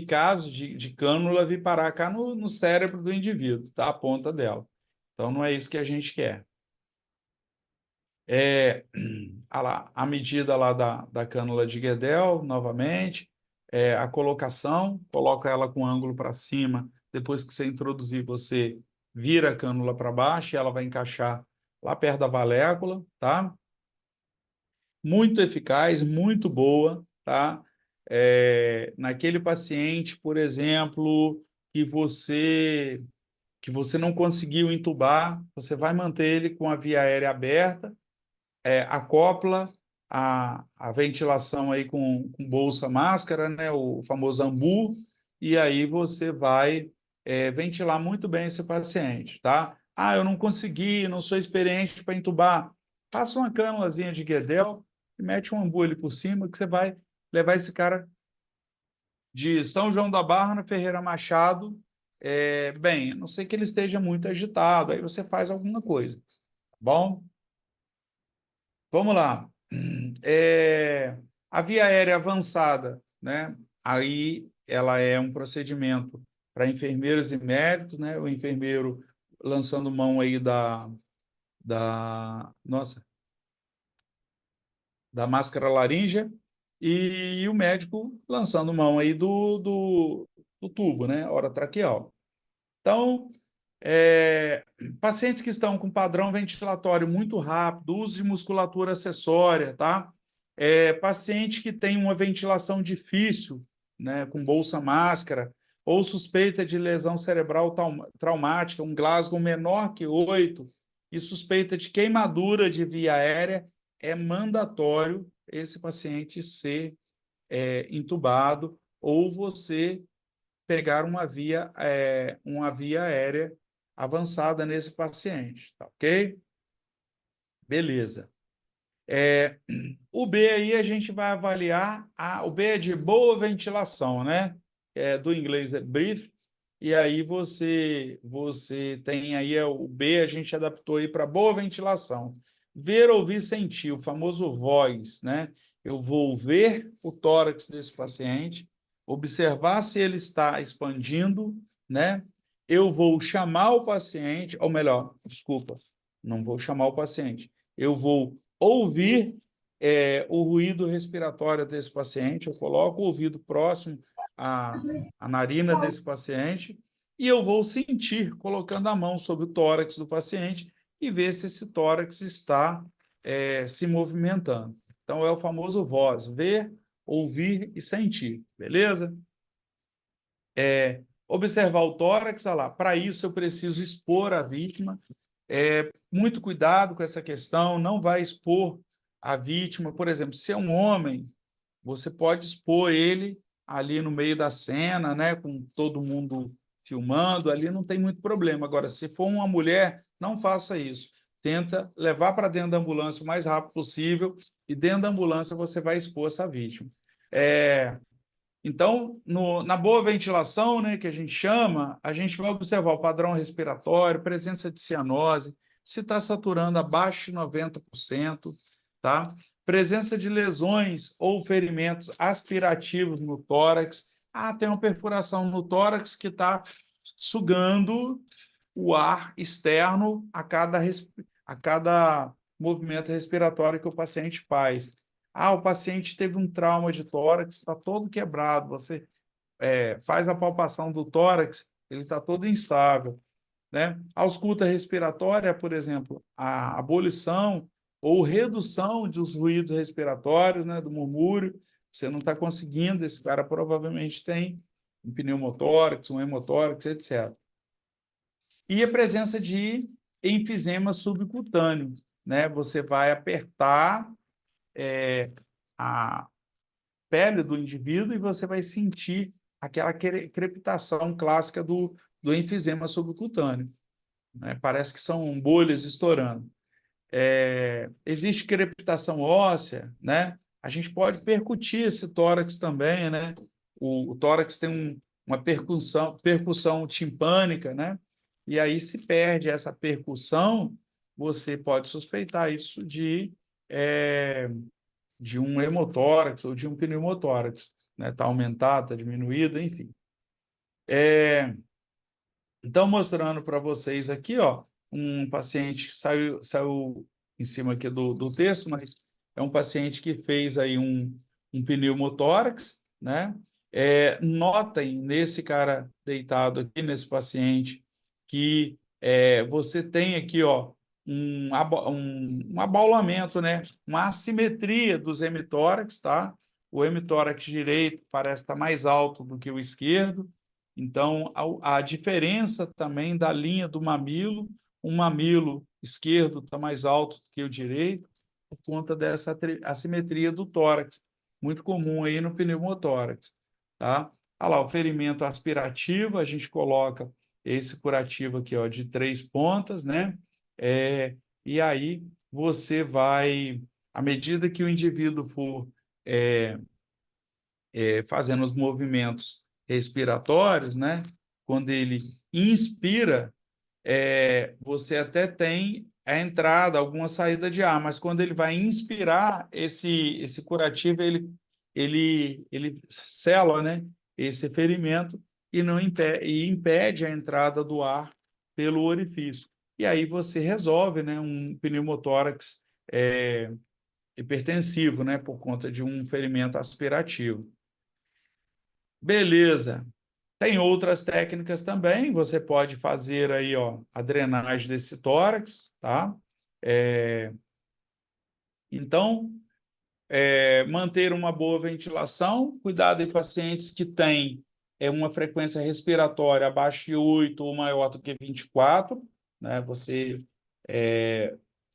casos de cânula vir parar cá no cérebro do indivíduo, tá? A ponta dela. Então, não é isso que a gente quer. A medida lá da cânula de Guedel, novamente, a colocação, coloca ela com ângulo para cima. Depois que você introduzir, você vira a cânula para baixo e ela vai encaixar lá perto da valécula, tá? Muito eficaz, muito boa, tá? Naquele paciente, por exemplo, que você que você não conseguiu entubar, você vai manter ele com a via aérea aberta, acopla a ventilação aí com bolsa máscara, né, o famoso AMBU, e aí você vai ventilar muito bem esse paciente, tá? Ah, eu não consegui, não sou experiente para entubar. Passa uma cânulazinha de Guedel e mete um AMBU ali por cima que você vai levar esse cara de São João da Barra na Ferreira Machado, bem, a não sei que ele esteja muito agitado, aí você faz alguma coisa, tá bom? Vamos lá. A via aérea avançada, né? Aí ela é um procedimento para enfermeiros e médicos, né? O enfermeiro lançando mão aí nossa, da máscara laríngea e o médico lançando mão aí do tubo, né? Orotraqueal. Então, pacientes que estão com padrão ventilatório muito rápido, uso de musculatura acessória, tá? Paciente que tem uma ventilação difícil, né, com bolsa máscara, ou suspeita de lesão cerebral traumática, um Glasgow menor que 8, e suspeita de queimadura de via aérea, é mandatório esse paciente ser entubado, ou você pegar uma via aérea avançada nesse paciente, tá ok? Beleza. O B aí a gente vai avaliar, o B é de boa ventilação, né? Do inglês é brief, e aí você tem aí o B, a gente adaptou aí para boa ventilação. Ver, ouvir, sentir, o famoso voz, né? Eu vou ver o tórax desse paciente, observar se ele está expandindo, né? Eu vou chamar o paciente, ou melhor, desculpa, não vou chamar o paciente, eu vou ouvir o ruído respiratório desse paciente, eu coloco o ouvido próximo à narina desse paciente e eu vou sentir, colocando a mão sobre o tórax do paciente e ver se esse tórax está se movimentando. Então, é o famoso voz, ver, ouvir e sentir, beleza? Observar o tórax, olha lá, para isso eu preciso expor a vítima, muito cuidado com essa questão, não vai expor a vítima, por exemplo, se é um homem, você pode expor ele ali no meio da cena, né, com todo mundo filmando, ali não tem muito problema. Agora, se for uma mulher, não faça isso. Tenta levar para dentro da ambulância o mais rápido possível e dentro da ambulância você vai expor essa vítima. Então, na boa ventilação, né, que a gente chama, a gente vai observar o padrão respiratório, presença de cianose, se está saturando abaixo de 90%, tá? Presença de lesões ou ferimentos aspirativos no tórax. Ah, tem uma perfuração no tórax que está sugando o ar externo a cada movimento respiratório que o paciente faz. Ah, o paciente teve um trauma de tórax, está todo quebrado. Você faz a palpação do tórax, ele está todo instável, né? A ausculta respiratória, por exemplo, a abolição ou redução dos ruídos respiratórios, né, do murmúrio, você não está conseguindo, esse cara provavelmente tem um pneumotórax, um hemotórax, etc. E a presença de enfisema subcutâneo, né? Você vai apertar a pele do indivíduo e você vai sentir aquela crepitação clássica do enfisema subcutâneo, né? Parece que são bolhas estourando. Existe crepitação óssea, né? A gente pode percutir esse tórax também, né? O tórax tem uma percussão timpânica, né? E aí, se perde essa percussão, você pode suspeitar isso de um hemotórax ou de um pneumotórax, né? Está aumentado, está diminuído, enfim. Então, mostrando para vocês aqui, ó, um paciente que saiu em cima aqui do texto, mas é um paciente que fez aí um pneumotórax, né? Notem nesse cara deitado aqui, nesse paciente, que você tem aqui, ó, um abaulamento, né? Uma assimetria dos hemitórax, tá? O hemitórax direito parece estar mais alto do que o esquerdo, Então, a diferença também da linha do mamilo, o mamilo esquerdo está mais alto que o direito, por conta dessa assimetria do tórax, muito comum aí no pneumotórax, tá? Olha lá, o ferimento aspirativo, a gente coloca esse curativo aqui, ó, de 3 pontas, né? E aí você vai, à medida que o indivíduo for fazendo os movimentos respiratórios, né? Quando ele inspira, você até tem a entrada, alguma saída de ar, mas quando ele vai inspirar, esse curativo, ele sela, né, esse ferimento e não impede, e impede a entrada do ar pelo orifício. E aí você resolve, né, um pneumotórax hipertensivo, né, por conta de um ferimento aspirativo. Beleza. Tem outras técnicas também, você pode fazer aí, ó, a drenagem desse tórax, tá? Então, manter uma boa ventilação, cuidado em pacientes que têm uma frequência respiratória abaixo de 8 ou maior do que 24, né? Você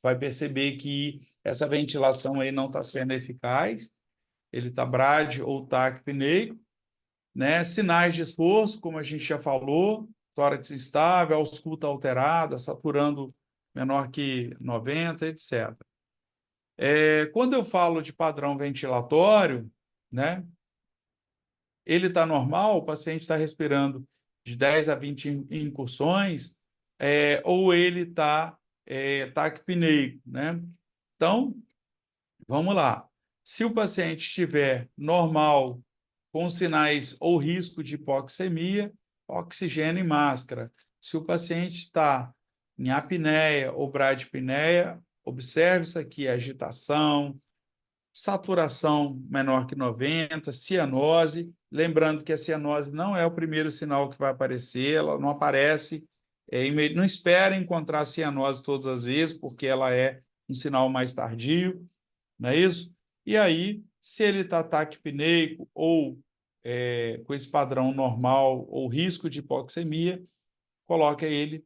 vai perceber que essa ventilação aí não está sendo eficaz, ele está brade ou taquipneico, né? Sinais de esforço, como a gente já falou, tórax instável, ausculta alterada, saturando menor que 90, etc. Quando eu falo de padrão ventilatório, né? Ele está normal, o paciente está respirando de 10 a 20 incursões, ou ele está taquipneico, né? Então, vamos lá. Se o paciente estiver normal, com sinais ou risco de hipoxemia, oxigênio e máscara. Se o paciente está em apneia ou bradipneia, observe isso aqui, agitação, saturação menor que 90, cianose, lembrando que a cianose não é o primeiro sinal que vai aparecer, ela não aparece, não espera encontrar cianose todas as vezes, porque ela é um sinal mais tardio, não é isso? E aí, se ele está taquipneico ou com esse padrão normal ou risco de hipoxemia, coloca ele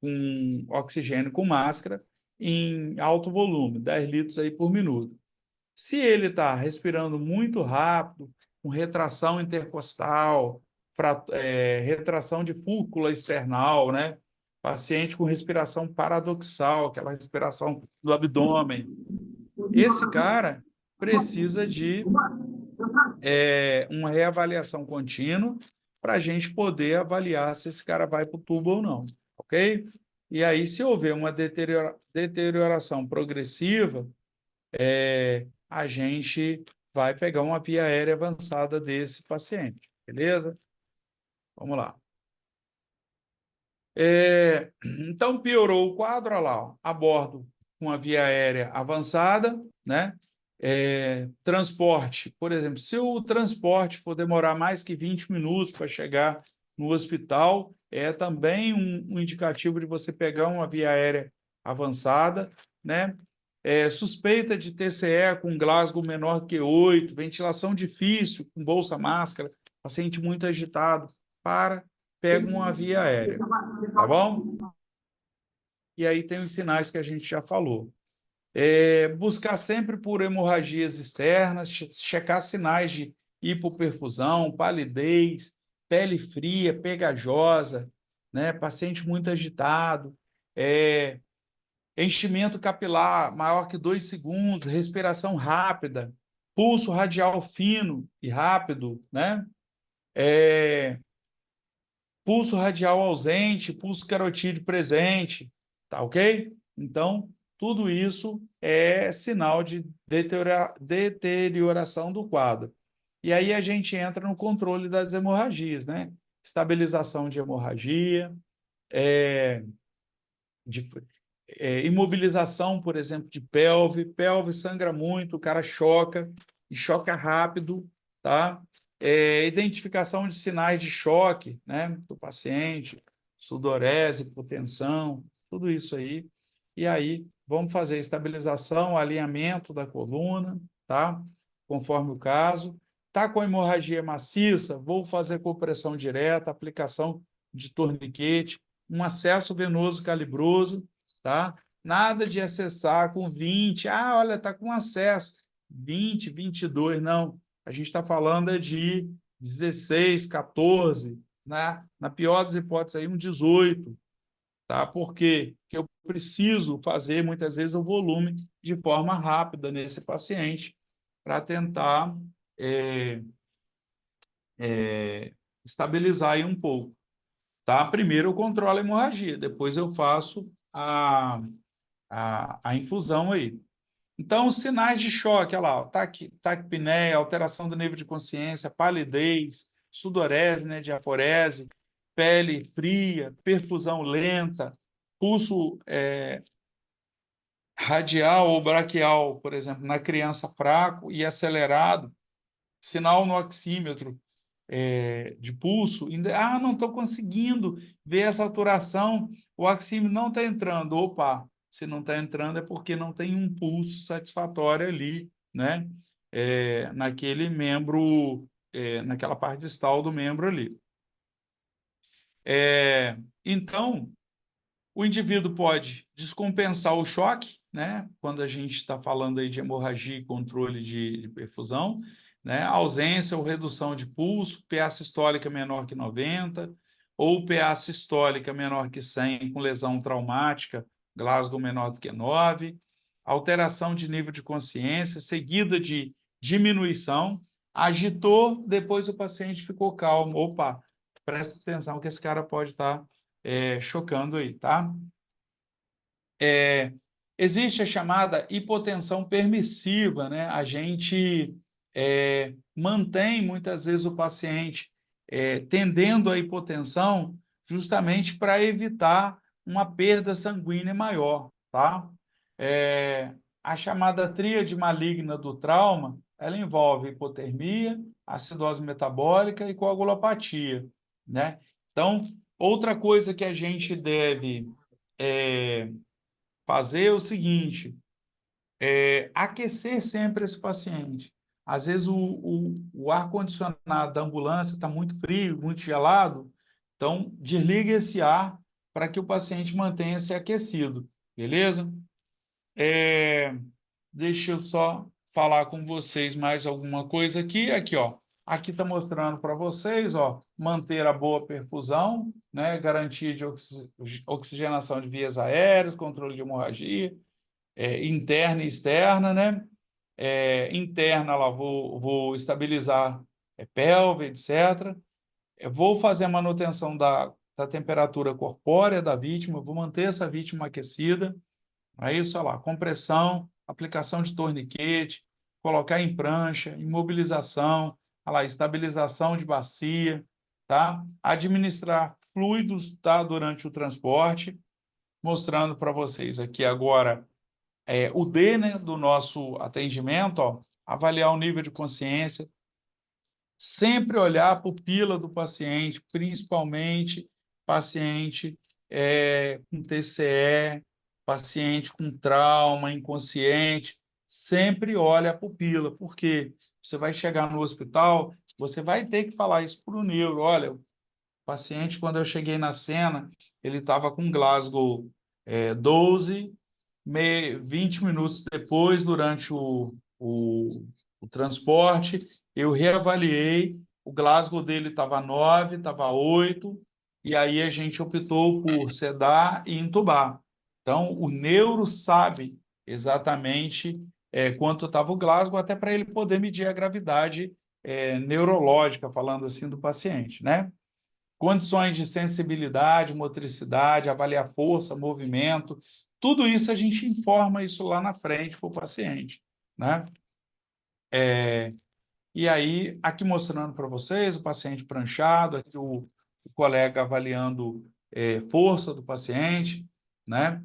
com oxigênio com máscara em alto volume, 10 litros aí por minuto. Se ele está respirando muito rápido, com retração intercostal, retração de fúrcula external, né? Paciente com respiração paradoxal, aquela respiração do abdômen, esse cara precisa de uma reavaliação contínua para a gente poder avaliar se esse cara vai para o tubo ou não, ok? E aí, se houver uma deterioração progressiva, a gente vai pegar uma via aérea avançada desse paciente, beleza? Vamos lá. Então, piorou o quadro, olha lá, ó, abordo com a via aérea avançada, né? Transporte, por exemplo, se o transporte for demorar mais que 20 minutos para chegar no hospital, é também um indicativo de você pegar uma via aérea avançada, né? Suspeita de TCE com Glasgow menor que 8, ventilação difícil, com bolsa máscara, paciente muito agitado, pega uma via aérea, tá bom? E aí tem os sinais que a gente já falou. Buscar sempre por hemorragias externas, checar sinais de hipoperfusão, palidez, pele fria, pegajosa, né? Paciente muito agitado, enchimento capilar maior que 2 segundos, respiração rápida, pulso radial fino e rápido, né? Pulso radial ausente, pulso carotídeo presente, tá ok? Então, tudo isso é sinal de deterioração do quadro. E aí a gente entra no controle das hemorragias, né? Estabilização de hemorragia, de, imobilização, por exemplo, de pelve sangra muito, o cara choca, e choca rápido, tá? Identificação de sinais de choque, né, do paciente, sudorese, hipotensão, tudo isso aí. E aí, vamos fazer estabilização, alinhamento da coluna, tá? Conforme o caso. Está com hemorragia maciça, vou fazer compressão direta, aplicação de torniquete, um acesso venoso calibroso, tá? Nada de acessar com 20, olha, está com acesso, 20, 22, não. A gente está falando de 16, 14, né? Na pior das hipóteses, aí, um 18, tá? Por quê? Porque eu preciso fazer, muitas vezes, o volume de forma rápida nesse paciente para tentar estabilizar aí um pouco, tá? Primeiro eu controlo a hemorragia, depois eu faço a infusão aí. Então, os sinais de choque, olha lá, ó, taquipneia, alteração do nível de consciência, palidez, sudorese, né, diaforese, pele fria, perfusão lenta, pulso radial ou braquial, por exemplo, na criança fraco e acelerado, sinal no oxímetro, de pulso, não estou conseguindo ver essa saturação, o oxímetro não está entrando. Opa, se não está entrando é porque não tem um pulso satisfatório ali, né? Naquele membro, naquela parte distal do membro ali. Então, o indivíduo pode descompensar o choque, né? Quando a gente está falando aí de hemorragia e controle de perfusão, né? Ausência ou redução de pulso, PA sistólica menor que 90, ou PA sistólica menor que 100, com lesão traumática, Glasgow menor do que 9, alteração de nível de consciência, seguida de diminuição, agitou, depois o paciente ficou calmo. Opa, presta atenção que esse cara pode estar chocando aí, tá? Existe a chamada hipotensão permissiva, né? A gente mantém muitas vezes o paciente tendendo à hipotensão justamente para evitar uma perda sanguínea maior, tá? A chamada tríade maligna do trauma, ela envolve hipotermia, acidose metabólica e coagulopatia, né? Então, outra coisa que a gente deve fazer é o seguinte, aquecer sempre esse paciente. Às vezes o ar-condicionado da ambulância está muito frio, muito gelado, então desliga esse ar para que o paciente mantenha-se aquecido, beleza? Deixa eu só falar com vocês mais alguma coisa aqui. Aqui, ó. Aqui está mostrando para vocês, ó, manter a boa perfusão, né? Garantia de oxigenação de vias aéreas, controle de hemorragia, interna e externa, né? Interna, lá, vou estabilizar pelve, etc. Vou fazer a manutenção da temperatura corpórea da vítima, vou manter essa vítima aquecida. É isso, olha lá, compressão, aplicação de torniquete, colocar em prancha, imobilização, olha lá, estabilização de bacia, tá? Administrar fluidos, tá? Durante o transporte, mostrando para vocês aqui agora o D, né, do nosso atendimento, ó, avaliar o nível de consciência, sempre olhar a pupila do paciente, principalmente paciente com TCE, paciente com trauma, inconsciente, sempre olha a pupila, porque você vai chegar no hospital, você vai ter que falar isso para o neuro, olha, o paciente, quando eu cheguei na cena, ele estava com Glasgow 12, 20 minutos depois, durante o transporte, eu reavaliei, o Glasgow dele estava 9, estava 8, e aí a gente optou por sedar e intubar. Então, o neuro sabe exatamente quanto estava o Glasgow, até para ele poder medir a gravidade neurológica, falando assim, do paciente, né? Condições de sensibilidade, motricidade, avaliar força, movimento, tudo isso a gente informa isso lá na frente para o paciente, né? E aí, aqui mostrando para vocês o paciente pranchado, aqui o colega avaliando força do paciente, né?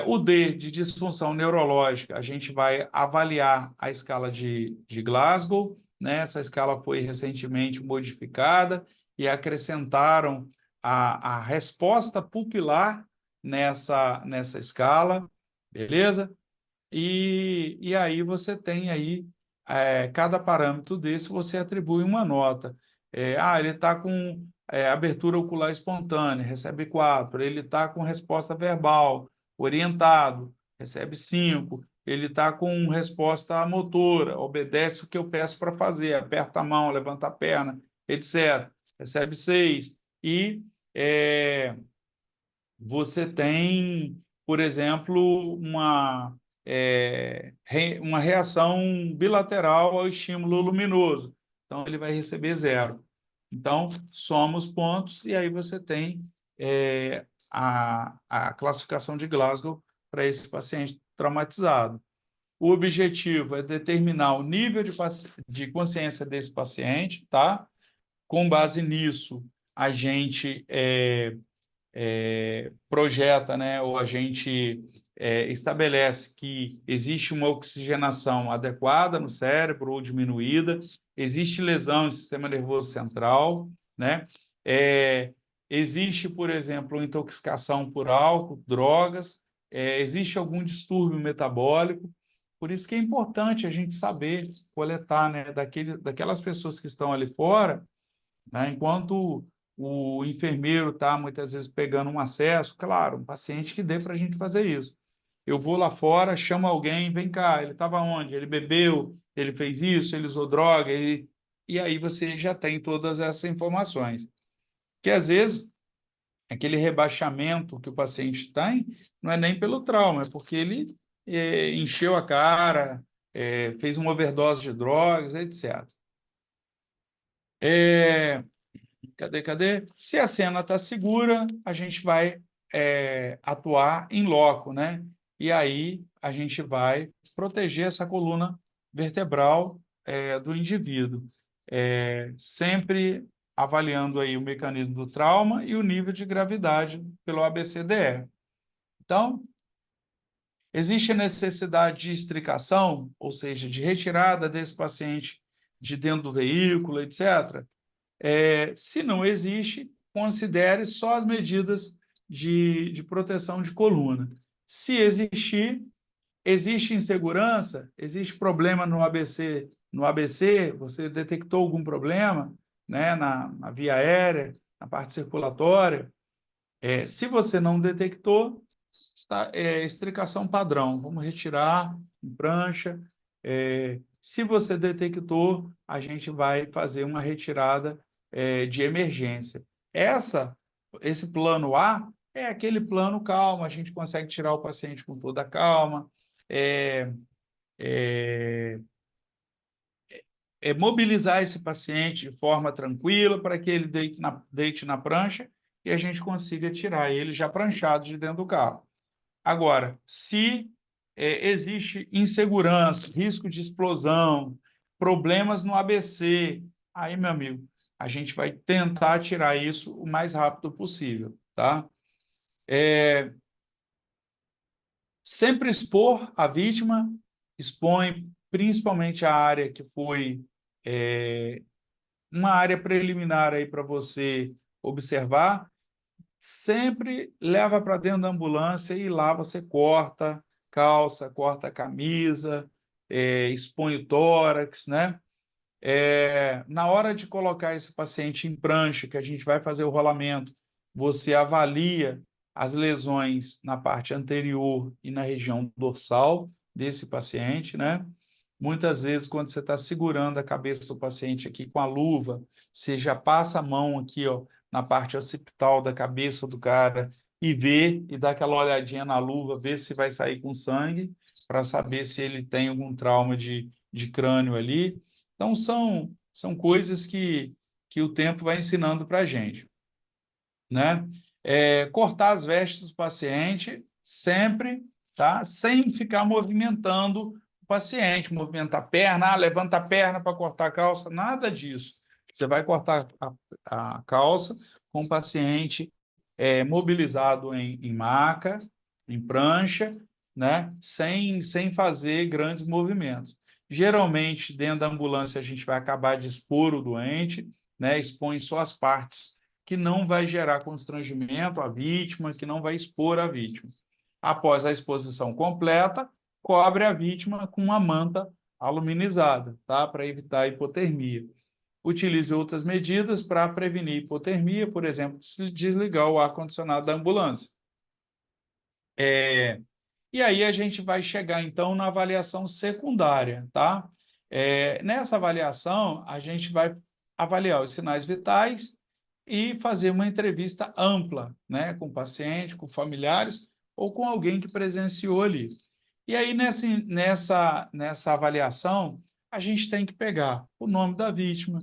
O D, de disfunção neurológica, a gente vai avaliar a escala de Glasgow, né? Essa escala foi recentemente modificada e acrescentaram a resposta pupilar nessa escala, beleza? E aí você tem aí cada parâmetro desse você atribui uma nota. Ele está com abertura ocular espontânea, recebe 4. Ele está com resposta verbal, orientado, recebe 5. Ele está com resposta motora, obedece o que eu peço para fazer, aperta a mão, levanta a perna, etc. Recebe 6. E você tem, por exemplo, uma reação bilateral ao estímulo luminoso. Então, ele vai receber 0. Então, soma os pontos e aí você tem a classificação de Glasgow para esse paciente traumatizado. O objetivo é determinar o nível de consciência desse paciente, tá? Com base nisso, a gente projeta, né, ou a gente estabelece que existe uma oxigenação adequada no cérebro ou diminuída, existe lesão no sistema nervoso central, né? Existe, por exemplo, intoxicação por álcool, drogas, existe algum distúrbio metabólico. Por isso que é importante a gente saber coletar, né, daquelas pessoas que estão ali fora, né? Enquanto o enfermeiro está muitas vezes pegando um acesso, claro, um paciente que dê para a gente fazer isso. Eu vou lá fora, chamo alguém, vem cá, ele estava onde? Ele bebeu, ele fez isso, ele usou droga, e aí você já tem todas essas informações. Que às vezes aquele rebaixamento que o paciente tem não é nem pelo trauma, é porque ele encheu a cara, fez uma overdose de drogas, etc. Cadê? Se a cena está segura, a gente vai atuar em loco, né? E aí a gente vai proteger essa coluna vertebral do indivíduo, sempre avaliando aí o mecanismo do trauma e o nível de gravidade pelo ABCDE. Então, existe a necessidade de extricação, ou seja, de retirada desse paciente de dentro do veículo, etc. Se não existe, considere só as medidas de proteção de coluna. Se existir, existe insegurança, existe problema no ABC, você detectou algum problema, né, na via aérea, na parte circulatória. Se você não detectou, extricação padrão. Vamos retirar em prancha. Se você detectou, a gente vai fazer uma retirada de emergência. Esse plano A é aquele plano calmo, a gente consegue tirar o paciente com toda a calma, é, é, mobilizar esse paciente de forma tranquila para que ele deite na prancha e a gente consiga tirar ele já pranchado de dentro do carro. Agora, se existe insegurança, risco de explosão, problemas no ABC, aí, meu amigo, a gente vai tentar tirar isso o mais rápido possível, tá? Sempre expor a vítima, expõe principalmente a área que foi uma área preliminar aí para você observar, sempre leva para dentro da ambulância e lá você corta calça, corta camisa, expõe o tórax, né? Na hora de colocar esse paciente em prancha, que a gente vai fazer o rolamento, você avalia as lesões na parte anterior e na região dorsal desse paciente, né? Muitas vezes, quando você está segurando a cabeça do paciente aqui com a luva, você já passa a mão aqui, ó, na parte occipital da cabeça do cara e vê, e dá aquela olhadinha na luva, vê se vai sair com sangue, para saber se ele tem algum trauma de crânio ali. Então, são coisas que o tempo vai ensinando para a gente, né? Cortar as vestes do paciente sempre, tá? Sem ficar movimentando o paciente, movimentar a perna, levanta a perna para cortar a calça, nada disso. Você vai cortar a calça com o paciente mobilizado em maca, em prancha, né? Sem fazer grandes movimentos. Geralmente, dentro da ambulância, a gente vai acabar de expor o doente, né? Expõe só as partes que não vai gerar constrangimento à vítima, que não vai expor a vítima. Após a exposição completa, cobre a vítima com uma manta aluminizada, tá? Para evitar a hipotermia. Utilize outras medidas para prevenir hipotermia, por exemplo, se desligar o ar-condicionado da ambulância. E aí a gente vai chegar, então, na avaliação secundária, tá? Nessa avaliação, a gente vai avaliar os sinais vitais e fazer uma entrevista ampla, né? Com o paciente, com familiares ou com alguém que presenciou ali. E aí, nessa avaliação, a gente tem que pegar o nome da vítima,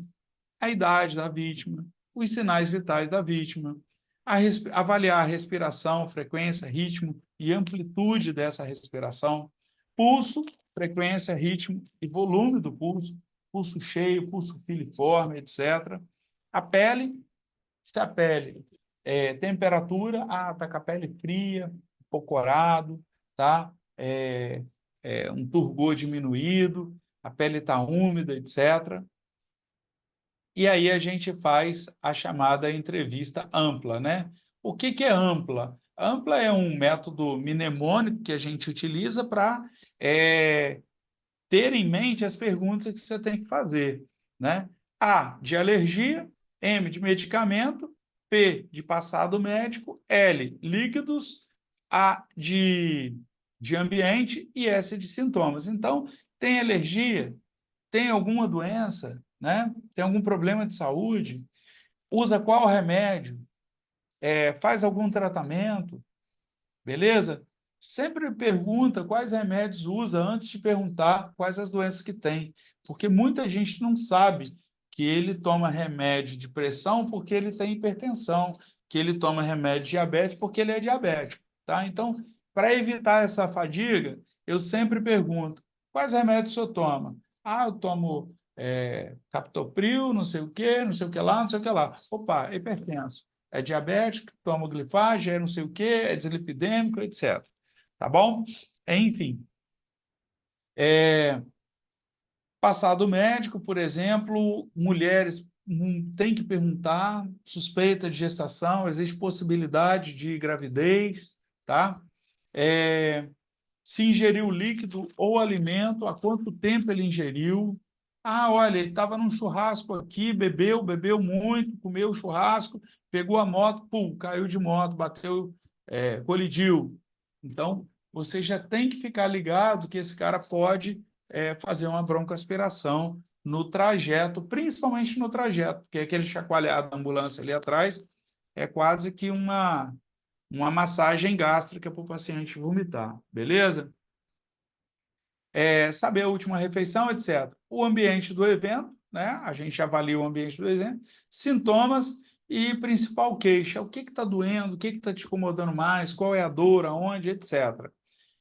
a idade da vítima, os sinais vitais da vítima, avaliar a respiração, frequência, ritmo e amplitude dessa respiração, pulso, frequência, ritmo e volume do pulso, pulso cheio, pulso filiforme, etc. A pele, se a pele temperatura, tá com a pele fria, um pouco corado, tá? Um turgor diminuído, a pele está úmida, etc. E aí a gente faz a chamada entrevista ampla, né? O que que é ampla? Ampla é um método mnemônico que a gente utiliza para ter em mente as perguntas que você tem que fazer, né? A, de alergia, M, de medicamento, P, de passado médico, L, líquidos, A, de ambiente e S, de sintomas. Então, tem alergia? Tem alguma doença, né? Tem algum problema de saúde? Usa qual remédio? Faz algum tratamento? Beleza? Sempre pergunta quais remédios usa antes de perguntar quais as doenças que tem, porque muita gente não sabe que ele toma remédio de pressão porque ele tem hipertensão, que ele toma remédio de diabetes porque ele é diabético, tá? Então, para evitar essa fadiga, eu sempre pergunto, quais remédios o senhor toma? Ah, eu tomo captopril, não sei o quê, não sei o que lá, não sei o que lá. Opa, hipertenso. É diabético, toma glifagem, é não sei o quê, é dislipidêmico, etc. Tá bom? Enfim. Passado médico, por exemplo, mulheres têm que perguntar, suspeita de gestação, existe possibilidade de gravidez, tá? Se ingeriu líquido ou alimento, há quanto tempo ele ingeriu. Ah, olha, ele estava num churrasco aqui, bebeu muito, comeu churrasco, pegou a moto, pum, caiu de moto, bateu, colidiu. Então, você já tem que ficar ligado que esse cara pode fazer uma broncoaspiração no trajeto, principalmente no trajeto, porque aquele chacoalhado da ambulância ali atrás é quase que uma massagem gástrica para o paciente vomitar, beleza? Saber a última refeição, etc. O ambiente do evento, né? A gente avalia o ambiente do evento, sintomas e principal queixa. O que está doendo, o que está te incomodando mais, qual é a dor, aonde, etc.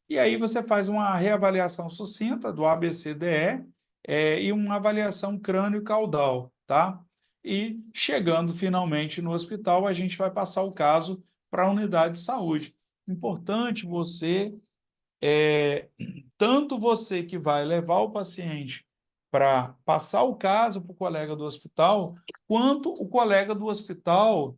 E aí você faz uma reavaliação sucinta do ABCDE e uma avaliação crânio-caudal, tá? E chegando finalmente no hospital, a gente vai passar o caso para a unidade de saúde. Importante você tanto você que vai levar o paciente para passar o caso para o colega do hospital, quanto o colega do hospital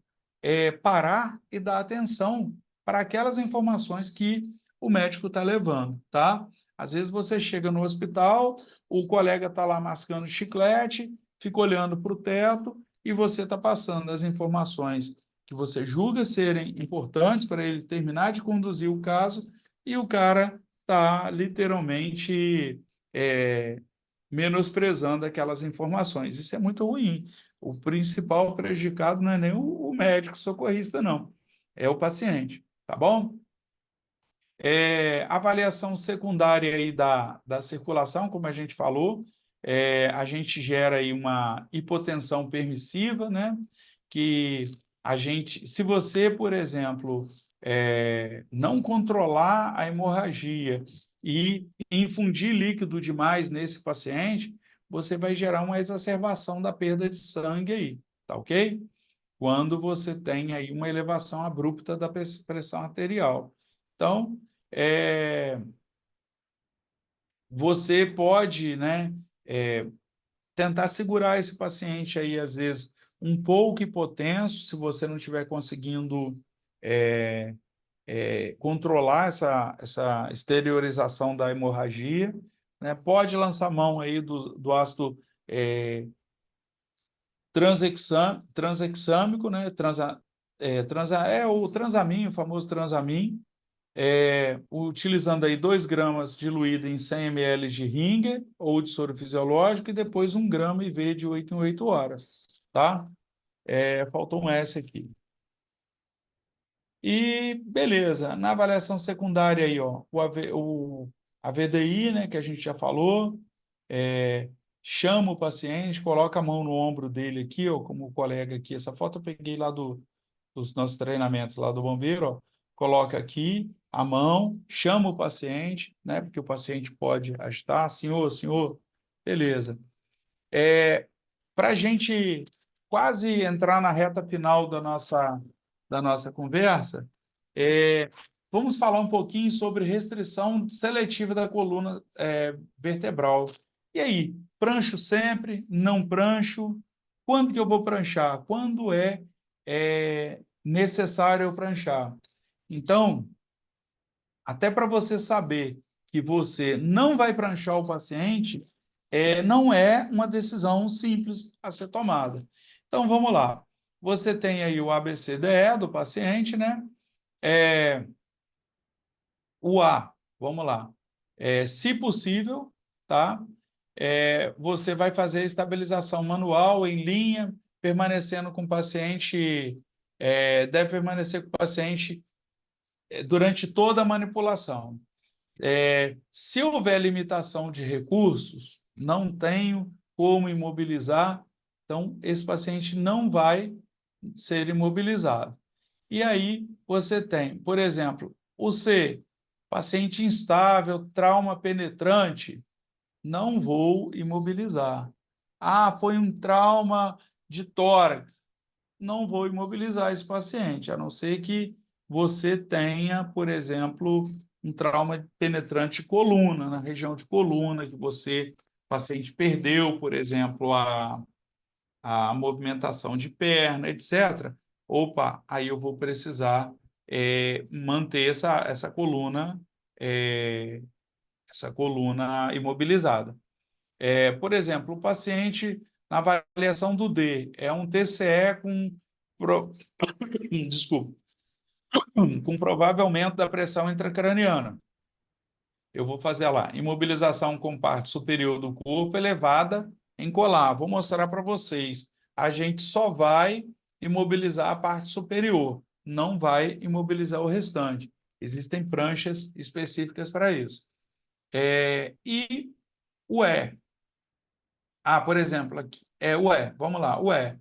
parar e dar atenção para aquelas informações que o médico está levando, tá? Às vezes você chega no hospital, o colega está lá mascando chiclete, fica olhando para o teto e você está passando as informações que você julga serem importantes para ele terminar de conduzir o caso e o cara está literalmente menosprezando aquelas informações. Isso é muito ruim. O principal prejudicado não é nem o médico socorrista, não. É o paciente, tá bom? Avaliação secundária aí da circulação, como a gente falou, a gente gera aí uma hipotensão permissiva, né? Que a gente, se você, por exemplo, não controlar a hemorragia e infundir líquido demais nesse paciente, você vai gerar uma exacerbação da perda de sangue aí, tá ok? Quando você tem aí uma elevação abrupta da pressão arterial. Então, você pode, né, tentar segurar esse paciente aí, às vezes, um pouco hipotenso, se você não estiver conseguindo controlar essa exteriorização da hemorragia, né? Pode lançar mão aí do ácido transexâmico, né? O transamin, o famoso transamin, utilizando aí 2 gramas diluído em 100 ml de Ringer ou de soro fisiológico e depois 1 grama IV de 8 em 8 horas, tá? Faltou um S aqui. E beleza, na avaliação secundária aí, ó, a VDI, né, que a gente já falou, chama o paciente, coloca a mão no ombro dele aqui, ó, como o colega aqui, essa foto eu peguei lá dos nossos treinamentos lá do bombeiro, ó, coloca aqui a mão, chama o paciente, né, porque o paciente pode agitar, senhor, beleza. Para a gente quase entrar na reta final da nossa conversa, vamos falar um pouquinho sobre restrição seletiva da coluna vertebral. E aí, prancho sempre? Não prancho? Quando que eu vou pranchar? Quando é necessário eu pranchar? Então, até para você saber que você não vai pranchar o paciente, não é uma decisão simples a ser tomada. Então, vamos lá. Você tem aí o ABCDE do paciente, né? O A, vamos lá. Se possível, tá? Você vai fazer a estabilização manual em linha, permanecendo com o paciente, deve permanecer com o paciente durante toda a manipulação. Se houver limitação de recursos, não tenho como imobilizar, então esse paciente não vai ser imobilizado. E aí você tem, por exemplo, o C, paciente instável, trauma penetrante, não vou imobilizar. Ah, foi um trauma de tórax, não vou imobilizar esse paciente, a não ser que você tenha, por exemplo, um trauma penetrante de coluna, na região de coluna, que o paciente perdeu, por exemplo, a movimentação de perna, etc. Opa, aí eu vou precisar manter é, essa coluna imobilizada. Por exemplo, o paciente na avaliação do D é um TCE pro- desculpa, com provável aumento da pressão intracraniana. Eu vou fazer lá, imobilização com parte superior do corpo elevada em colar. Vou mostrar para vocês. A gente só vai imobilizar a parte superior, não vai imobilizar o restante. Existem pranchas específicas para isso. E o E. Por exemplo, aqui, o E, vamos lá, o E.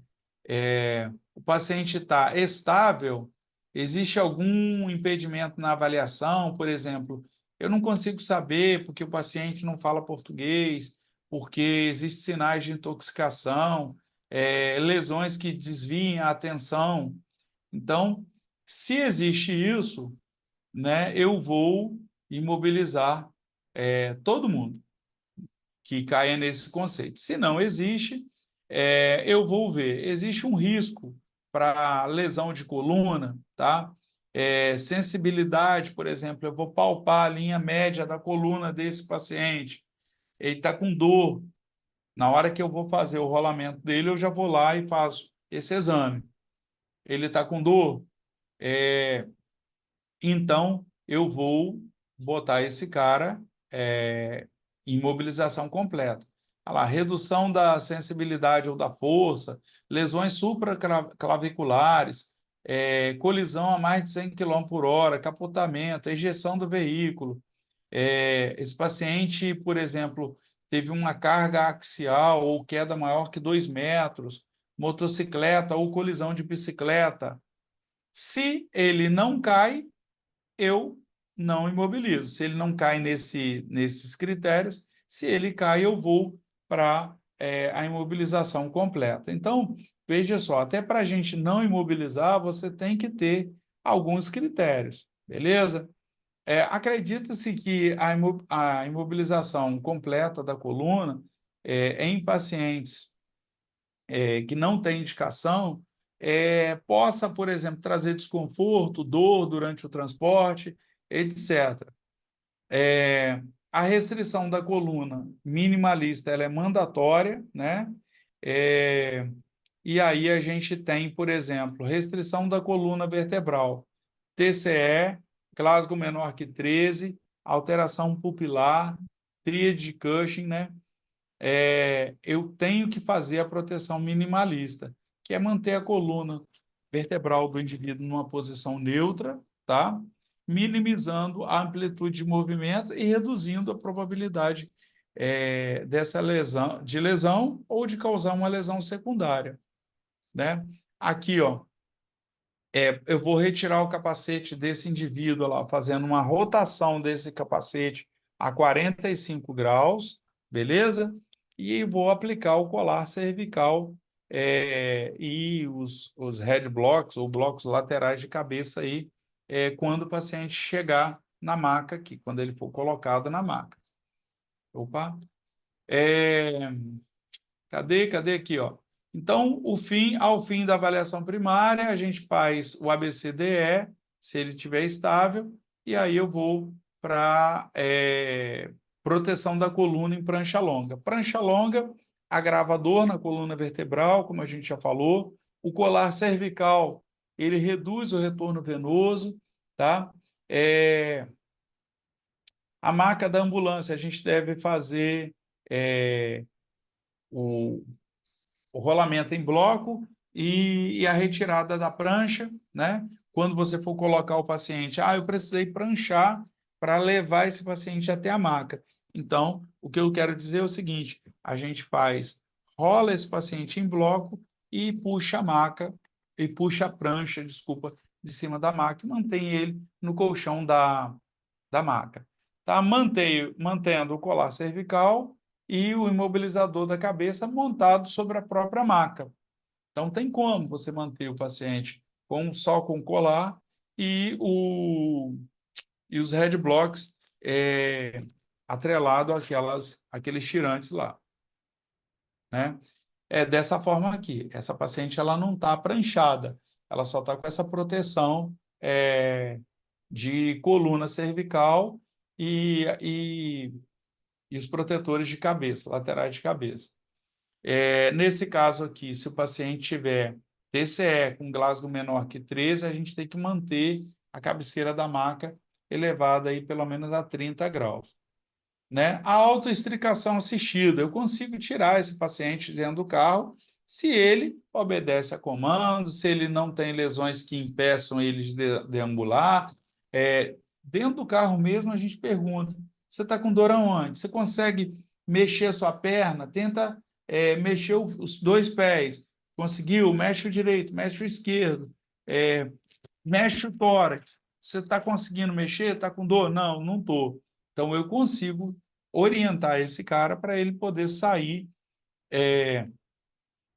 O paciente está estável, existe algum impedimento na avaliação, por exemplo, eu não consigo saber porque o paciente não fala português, porque existem sinais de intoxicação, lesões que desviem a atenção. Então, se existe isso, né, eu vou imobilizar todo mundo que caia nesse conceito. Se não existe, eu vou ver. Existe um risco para lesão de coluna, tá? Sensibilidade, por exemplo, eu vou palpar a linha média da coluna desse paciente. Ele está com dor. Na hora que eu vou fazer o rolamento dele, eu já vou lá e faço esse exame. Ele está com dor? Então, eu vou botar esse cara em mobilização completa. Olha lá, redução da sensibilidade ou da força, lesões supraclaviculares, colisão a mais de 100 km por hora, capotamento, ejeção do veículo. Esse paciente, por exemplo, teve uma carga axial ou queda maior que 2 metros, motocicleta ou colisão de bicicleta. Se ele não cai, eu não imobilizo. Se ele não cai nesses critérios, se ele cai, eu vou para a imobilização completa. Então, veja só, até para a gente não imobilizar, você tem que ter alguns critérios, beleza? Acredita-se que a imobilização completa da coluna em pacientes que não têm indicação possa, por exemplo, trazer desconforto, dor durante o transporte, etc. A restrição da coluna minimalista, ela é mandatória, né? E aí a gente tem, por exemplo, restrição da coluna vertebral, TCE, Glasgow menor que 13, alteração pupilar, tríade de Cushing, né? Eu tenho que fazer a proteção minimalista, que é manter a coluna vertebral do indivíduo numa posição neutra, tá? Minimizando a amplitude de movimento e reduzindo a probabilidade dessa lesão, de lesão ou de causar uma lesão secundária, né? Aqui, ó, eu vou retirar o capacete desse indivíduo lá, fazendo uma rotação desse capacete a 45 graus, beleza? E vou aplicar o colar cervical e os head blocks, ou blocos laterais de cabeça aí, quando o paciente chegar na maca aqui, quando ele for colocado na maca. Opa! Cadê aqui, ó? Então, ao fim da avaliação primária, a gente faz o ABCDE, se ele estiver estável, e aí eu vou para proteção da coluna em prancha longa. Prancha longa agrava a dor na coluna vertebral, como a gente já falou. O colar cervical, ele reduz o retorno venoso, tá? A maca da ambulância, a gente deve fazer o o rolamento em bloco e a retirada da prancha, né? Quando você for colocar o paciente, eu precisei pranchar para levar esse paciente até a maca. Então, o que eu quero dizer é o seguinte, a gente rola esse paciente em bloco e puxa a maca, e puxa a prancha, desculpa, de cima da maca e mantém ele no colchão da maca. Tá? Mantendo o colar cervical e o imobilizador da cabeça montado sobre a própria maca. Então, tem como você manter o paciente só com o colar e, e os head blocks atrelado àqueles tirantes lá. Né? É dessa forma aqui. Essa paciente ela não está pranchada, ela só está com essa proteção de coluna cervical e os protetores de cabeça, laterais de cabeça. Nesse caso aqui, se o paciente tiver TCE com Glasgow menor que 13, a gente tem que manter a cabeceira da maca elevada aí pelo menos a 30 graus. Né? A autoestricação assistida, eu consigo tirar esse paciente dentro do carro se ele obedece a comandos, se ele não tem lesões que impeçam ele de deambular. Dentro do carro mesmo, a gente pergunta, você está com dor aonde? Você consegue mexer a sua perna? Tenta mexer os dois pés. Conseguiu? Mexe o direito, mexe o esquerdo. Mexe o tórax. Você está conseguindo mexer? Está com dor? Não, não estou. Então, eu consigo orientar esse cara para ele poder sair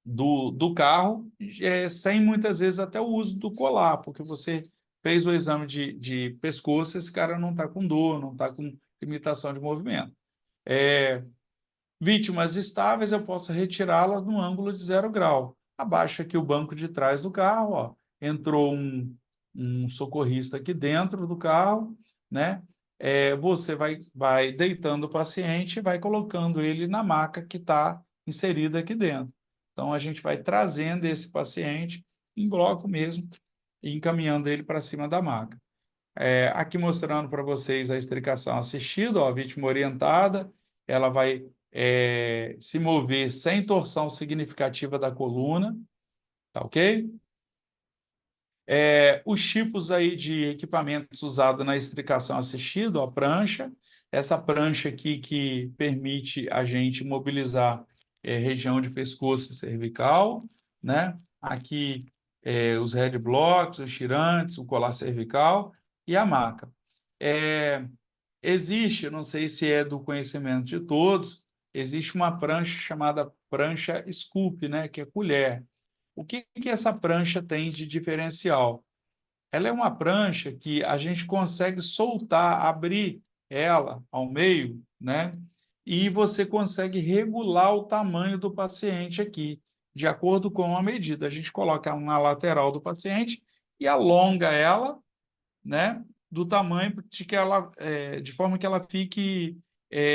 do carro sem, muitas vezes, até o uso do colar, porque você fez o exame de pescoço, esse cara não está com dor, não está com limitação de movimento. Vítimas estáveis, eu posso retirá-las no ângulo de 0 grau. Abaixa aqui o banco de trás do carro, ó. Entrou um socorrista aqui dentro do carro, né? Você vai deitando o paciente e vai colocando ele na maca que está inserida aqui dentro. Então, a gente vai trazendo esse paciente em bloco mesmo e encaminhando ele para cima da maca. Aqui mostrando para vocês a extricação assistida, ó, a vítima orientada, ela vai se mover sem torção significativa da coluna, tá ok? Os tipos aí de equipamentos usados na extricação assistida, ó, a prancha, essa prancha aqui que permite a gente mobilizar região de pescoço e cervical, né? Aqui os head blocks, os tirantes, o colar cervical e a maca. Existe, eu não sei se é do conhecimento de todos, existe uma prancha chamada prancha scoop, né? Que é colher. O que essa prancha tem de diferencial? Ela é uma prancha que a gente consegue soltar, abrir ela ao meio, né? E você consegue regular o tamanho do paciente aqui, de acordo com a medida. A gente coloca ela na lateral do paciente e alonga ela, né? Do tamanho de forma que ela fique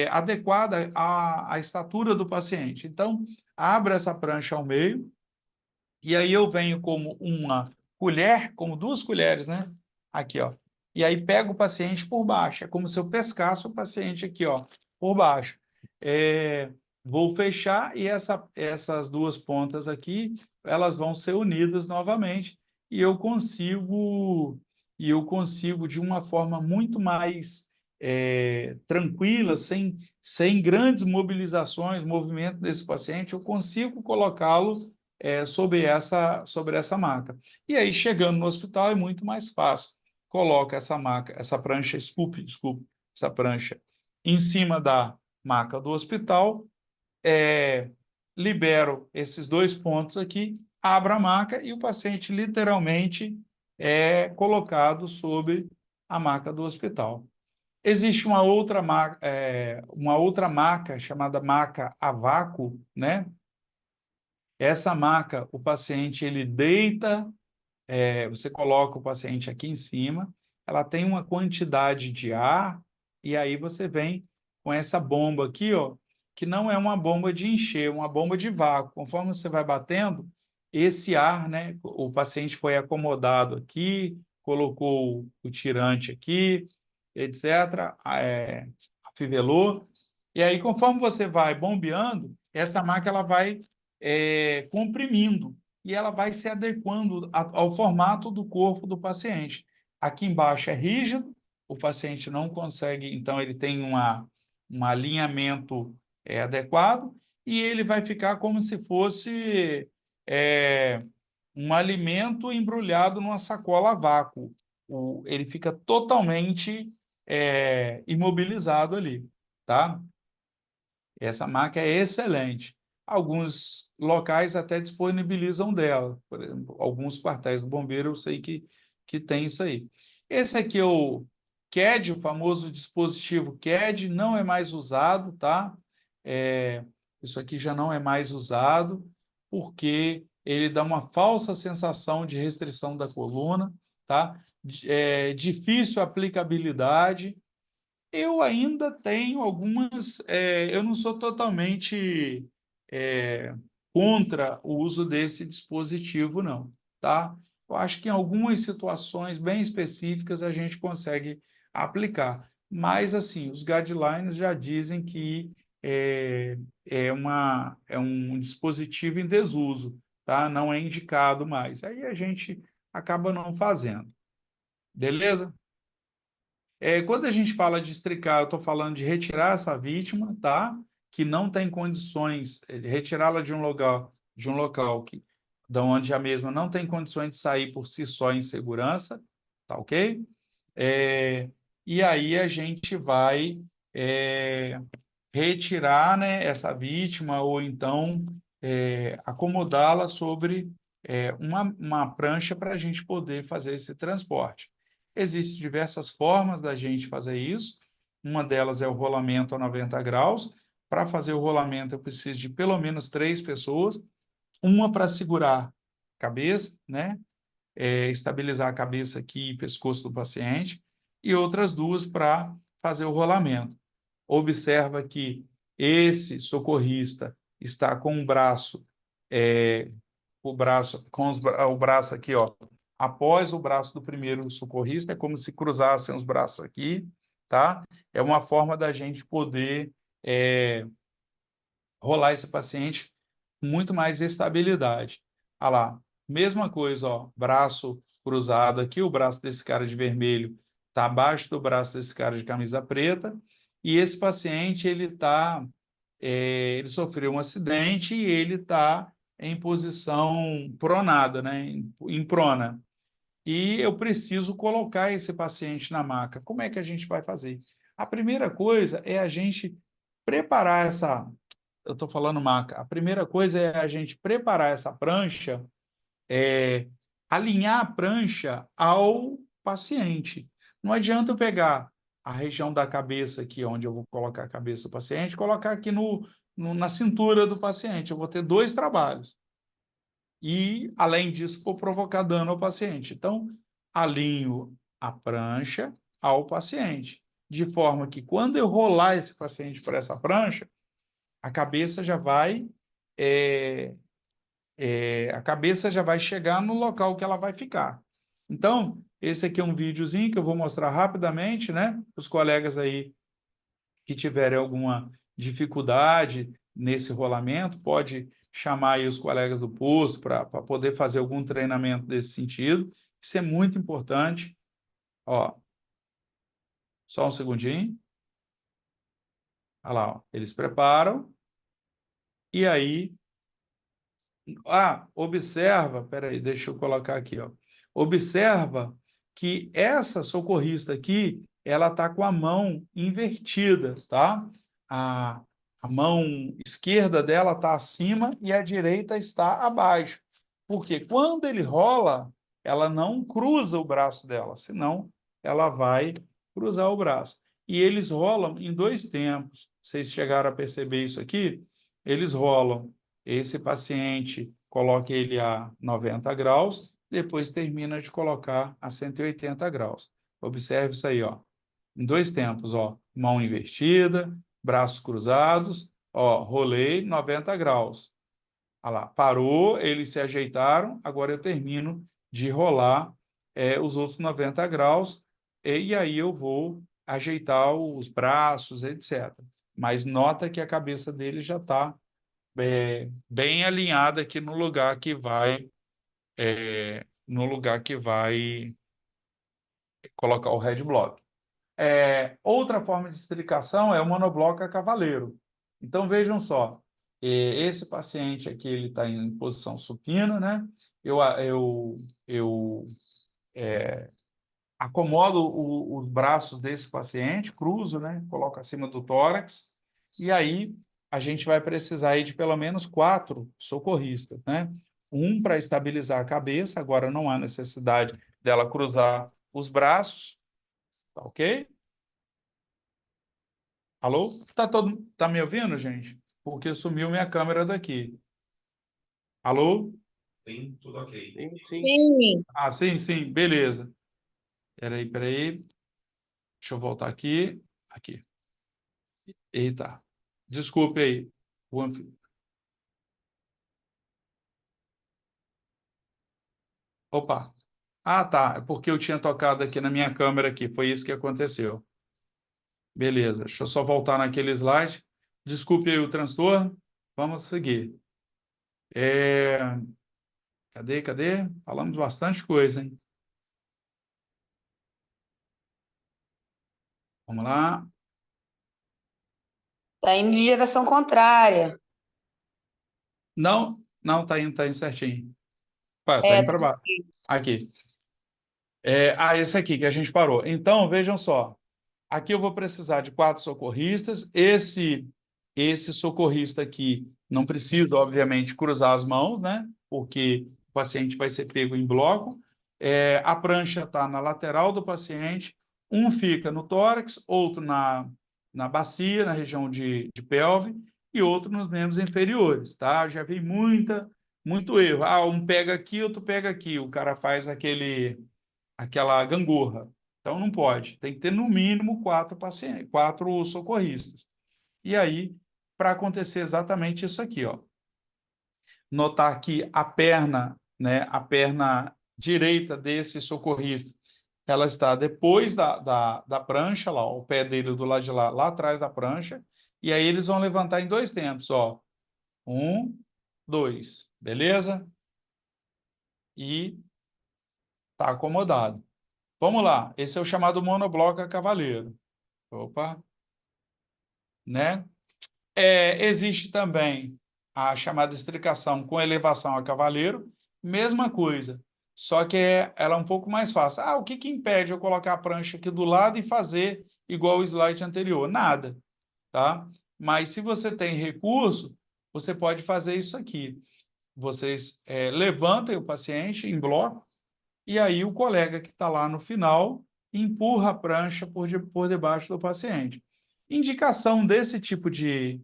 adequada à estatura do paciente. Então, abro essa prancha ao meio, e aí eu venho como uma colher, como 2 colheres, né? Aqui, ó. E aí pego o paciente por baixo. É como se eu pescasse o paciente aqui, ó, por baixo. Vou fechar e essas 2 pontas aqui, elas vão ser unidas novamente e eu consigo de uma forma muito mais tranquila, sem grandes mobilizações, movimento desse paciente, eu consigo colocá-lo sobre essa maca. E aí, chegando no hospital, é muito mais fácil. Coloca essa maca, essa prancha, desculpe, essa prancha em cima da maca do hospital, libero esses 2 pontos aqui, abro a maca e o paciente literalmente é colocado sobre a maca do hospital. Existe uma outra maca chamada maca a vácuo, né? Essa maca, o paciente ele deita, você coloca o paciente aqui em cima, ela tem uma quantidade de ar, e aí você vem com essa bomba aqui, ó, que não é uma bomba de encher, é uma bomba de vácuo. Conforme você vai batendo, esse ar, né, o paciente foi acomodado aqui, colocou o tirante aqui, etc., afivelou, e aí conforme você vai bombeando, essa máquina ela vai comprimindo, e ela vai se adequando ao formato do corpo do paciente. Aqui embaixo é rígido, o paciente não consegue, então ele tem um alinhamento adequado, e ele vai ficar como se fosse um alimento embrulhado numa sacola a vácuo. Ele fica totalmente imobilizado ali, tá? Essa marca é excelente. Alguns locais até disponibilizam dela. Por exemplo, alguns quartéis do bombeiro eu sei que tem isso aí. Esse aqui é o CAD, o famoso dispositivo CAD, não é mais usado, tá? Isso aqui já não é mais usado, porque ele dá uma falsa sensação de restrição da coluna, tá? Difícil aplicabilidade. Eu ainda tenho algumas. Eu não sou totalmente contra o uso desse dispositivo, não, tá? Eu acho que em algumas situações bem específicas a gente consegue aplicar, mas assim, os guidelines já dizem que é um dispositivo em desuso, tá? Não é indicado mais. Aí a gente acaba não fazendo, beleza? Quando a gente fala de estricar, eu estou falando de retirar essa vítima, tá? Que não tem condições, de retirá-la de um local da onde a mesma não tem condições de sair por si só em segurança, tá ok? E aí a gente vai retirar, né, essa vítima ou então acomodá-la sobre uma prancha para a gente poder fazer esse transporte. Existem diversas formas da gente fazer isso. Uma delas é o rolamento a 90 graus. Para fazer o rolamento, eu preciso de pelo menos 3 pessoas. Uma para segurar a cabeça, né? Estabilizar a cabeça aqui e pescoço do paciente. E outras 2 para fazer o rolamento. Observa que esse socorrista está com o braço aqui, ó, após o braço do primeiro socorrista, é como se cruzassem os braços aqui, tá? É uma forma da gente poder rolar esse paciente com muito mais estabilidade. Ah lá, mesma coisa, ó, braço cruzado aqui, o braço desse cara de vermelho está abaixo do braço desse cara de camisa preta, e esse paciente, ele sofreu um acidente e ele está em posição pronada, né, em prona. E eu preciso colocar esse paciente na maca. Como é que a gente vai fazer? A primeira coisa é a gente preparar eu estou falando maca, a primeira coisa é a gente preparar essa prancha, alinhar a prancha ao paciente. Não adianta eu pegar a região da cabeça aqui, onde eu vou colocar a cabeça do paciente, colocar aqui na cintura do paciente. Eu vou ter 2 trabalhos. E, além disso, vou provocar dano ao paciente. Então, alinho a prancha ao paciente. de forma que quando eu rolar esse paciente para essa prancha, a cabeça já vai chegar no local que ela vai ficar. Então, esse aqui é um videozinho que eu vou mostrar rapidamente, né? Os colegas aí que tiverem alguma dificuldade nesse rolamento, pode chamar aí os colegas do posto para poder fazer algum treinamento desse sentido. Isso é muito importante. Ó, só um segundinho. Olha lá, ó. Eles preparam e aí observa, peraí, deixa eu colocar aqui, ó. Observa que essa socorrista aqui, ela tá com a mão invertida, tá? A, a mão esquerda dela está acima e a direita está abaixo. Porque quando ele rola, ela não cruza o braço dela, senão ela vai cruzar o braço. E eles rolam em dois tempos. Vocês chegaram a perceber isso aqui? Eles rolam esse paciente, coloque ele a 90 graus, depois termina de colocar a 180 graus. Observe isso aí, ó. Em dois tempos, ó. Mão invertida, braços cruzados, ó, rolei 90 graus. Olha lá, parou, eles se ajeitaram, agora eu termino de rolar os outros 90 graus, e aí eu vou ajeitar os braços, etc. Mas nota que a cabeça dele já está bem alinhada aqui no lugar que vai colocar o head block. Outra forma de explicação é o monobloco a cavaleiro. Então vejam só, esse paciente aqui ele está em posição supina, né? Eu acomodo os braços desse paciente, cruzo, né? Coloco acima do tórax, e aí a gente vai precisar aí de pelo menos 4 socorristas, né? Um para estabilizar a cabeça, agora não há necessidade dela cruzar os braços, tá ok? Alô? Tá me ouvindo, gente? Porque sumiu minha câmera daqui. Alô? Sim, tudo ok. Sim, sim. Sim, Sim, sim, beleza. Peraí. Deixa eu voltar aqui. Aqui. Eita. Desculpe aí. Opa. Tá. É porque eu tinha tocado aqui na minha câmera aqui. Foi isso que aconteceu. Beleza. Deixa eu só voltar naquele slide. Desculpe aí o transtorno. Vamos seguir. Cadê? Falamos bastante coisa, hein? Vamos lá. tá indo de direção contrária. Não, tá indo certinho. Tá indo para baixo. Aqui. Esse aqui que a gente parou. Então, vejam só. Aqui eu vou precisar de 4 socorristas. Esse socorrista aqui não precisa, obviamente, cruzar as mãos, né? Porque o paciente vai ser pego em bloco. A prancha está na lateral do paciente. Um fica no tórax, outro na bacia, na região de pelve, e outro nos membros inferiores, tá? Já vi muito erro. Um pega aqui, outro pega aqui. O cara faz aquela gangorra. Então, não pode. Tem que ter, no mínimo, 4 pacientes, 4 socorristas. E aí, para acontecer exatamente isso aqui, ó. Notar que a perna, né, a perna direita desse socorrista, ela está depois da prancha, lá, ó, o pé dele do lado de lá atrás da prancha, e aí eles vão levantar em 2 tempos, ó. 1, 2, beleza? E tá acomodado. Vamos lá, esse é o chamado monobloco a cavaleiro. Opa, né? Existe também a chamada estricação com elevação a cavaleiro, mesma coisa, só que ela é um pouco mais fácil. O que impede eu colocar a prancha aqui do lado e fazer igual o slide anterior? Nada, tá? Mas se você tem recurso, você pode fazer isso aqui. Vocês levantem o paciente em bloco, e aí o colega que está lá no final empurra a prancha por debaixo do paciente. Indicação desse tipo de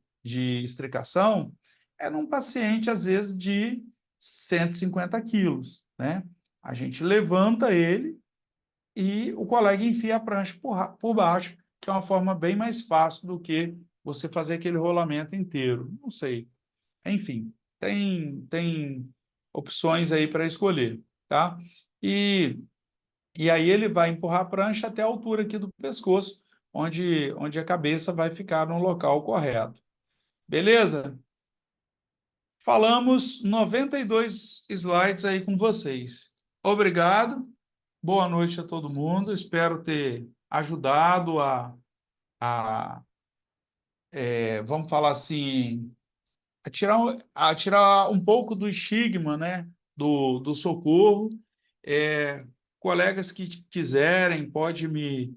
estricação é num paciente, às vezes, de 150 quilos, né? A gente levanta ele e o colega enfia a prancha por baixo que é uma forma bem mais fácil do que você fazer aquele rolamento inteiro. Não sei. Enfim, tem opções aí para escolher, tá? E, e aí ele vai empurrar a prancha até a altura aqui do pescoço, onde a cabeça vai ficar no local correto. Beleza? Falamos 92 slides aí com vocês. Obrigado, boa noite a todo mundo. Espero ter ajudado vamos falar assim, a tirar um pouco do estigma, né, do socorro. É, colegas que quiserem, pode me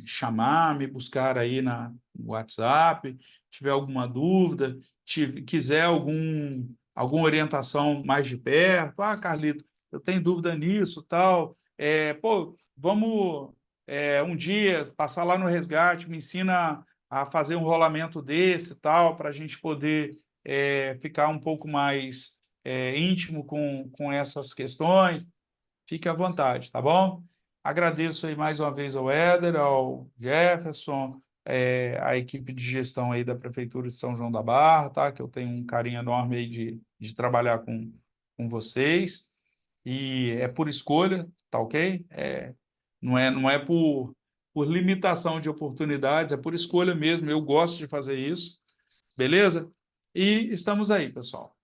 chamar, me buscar aí no WhatsApp, tiver alguma dúvida, quiser alguma orientação mais de perto. Ah, Carlito, eu tenho dúvida nisso, tal. Pô, vamos um dia passar lá no resgate, me ensina a fazer um rolamento desse, tal, para a gente poder ficar um pouco mais íntimo com essas questões. Fique à vontade, tá bom? Agradeço aí mais uma vez ao Éder, ao Jefferson, a equipe de gestão aí da Prefeitura de São João da Barra, tá? Que eu tenho um carinho enorme aí de trabalhar com vocês. E é por escolha, tá ok? Não é por limitação de oportunidades, é por escolha mesmo. Eu gosto de fazer isso, beleza? E estamos aí, pessoal.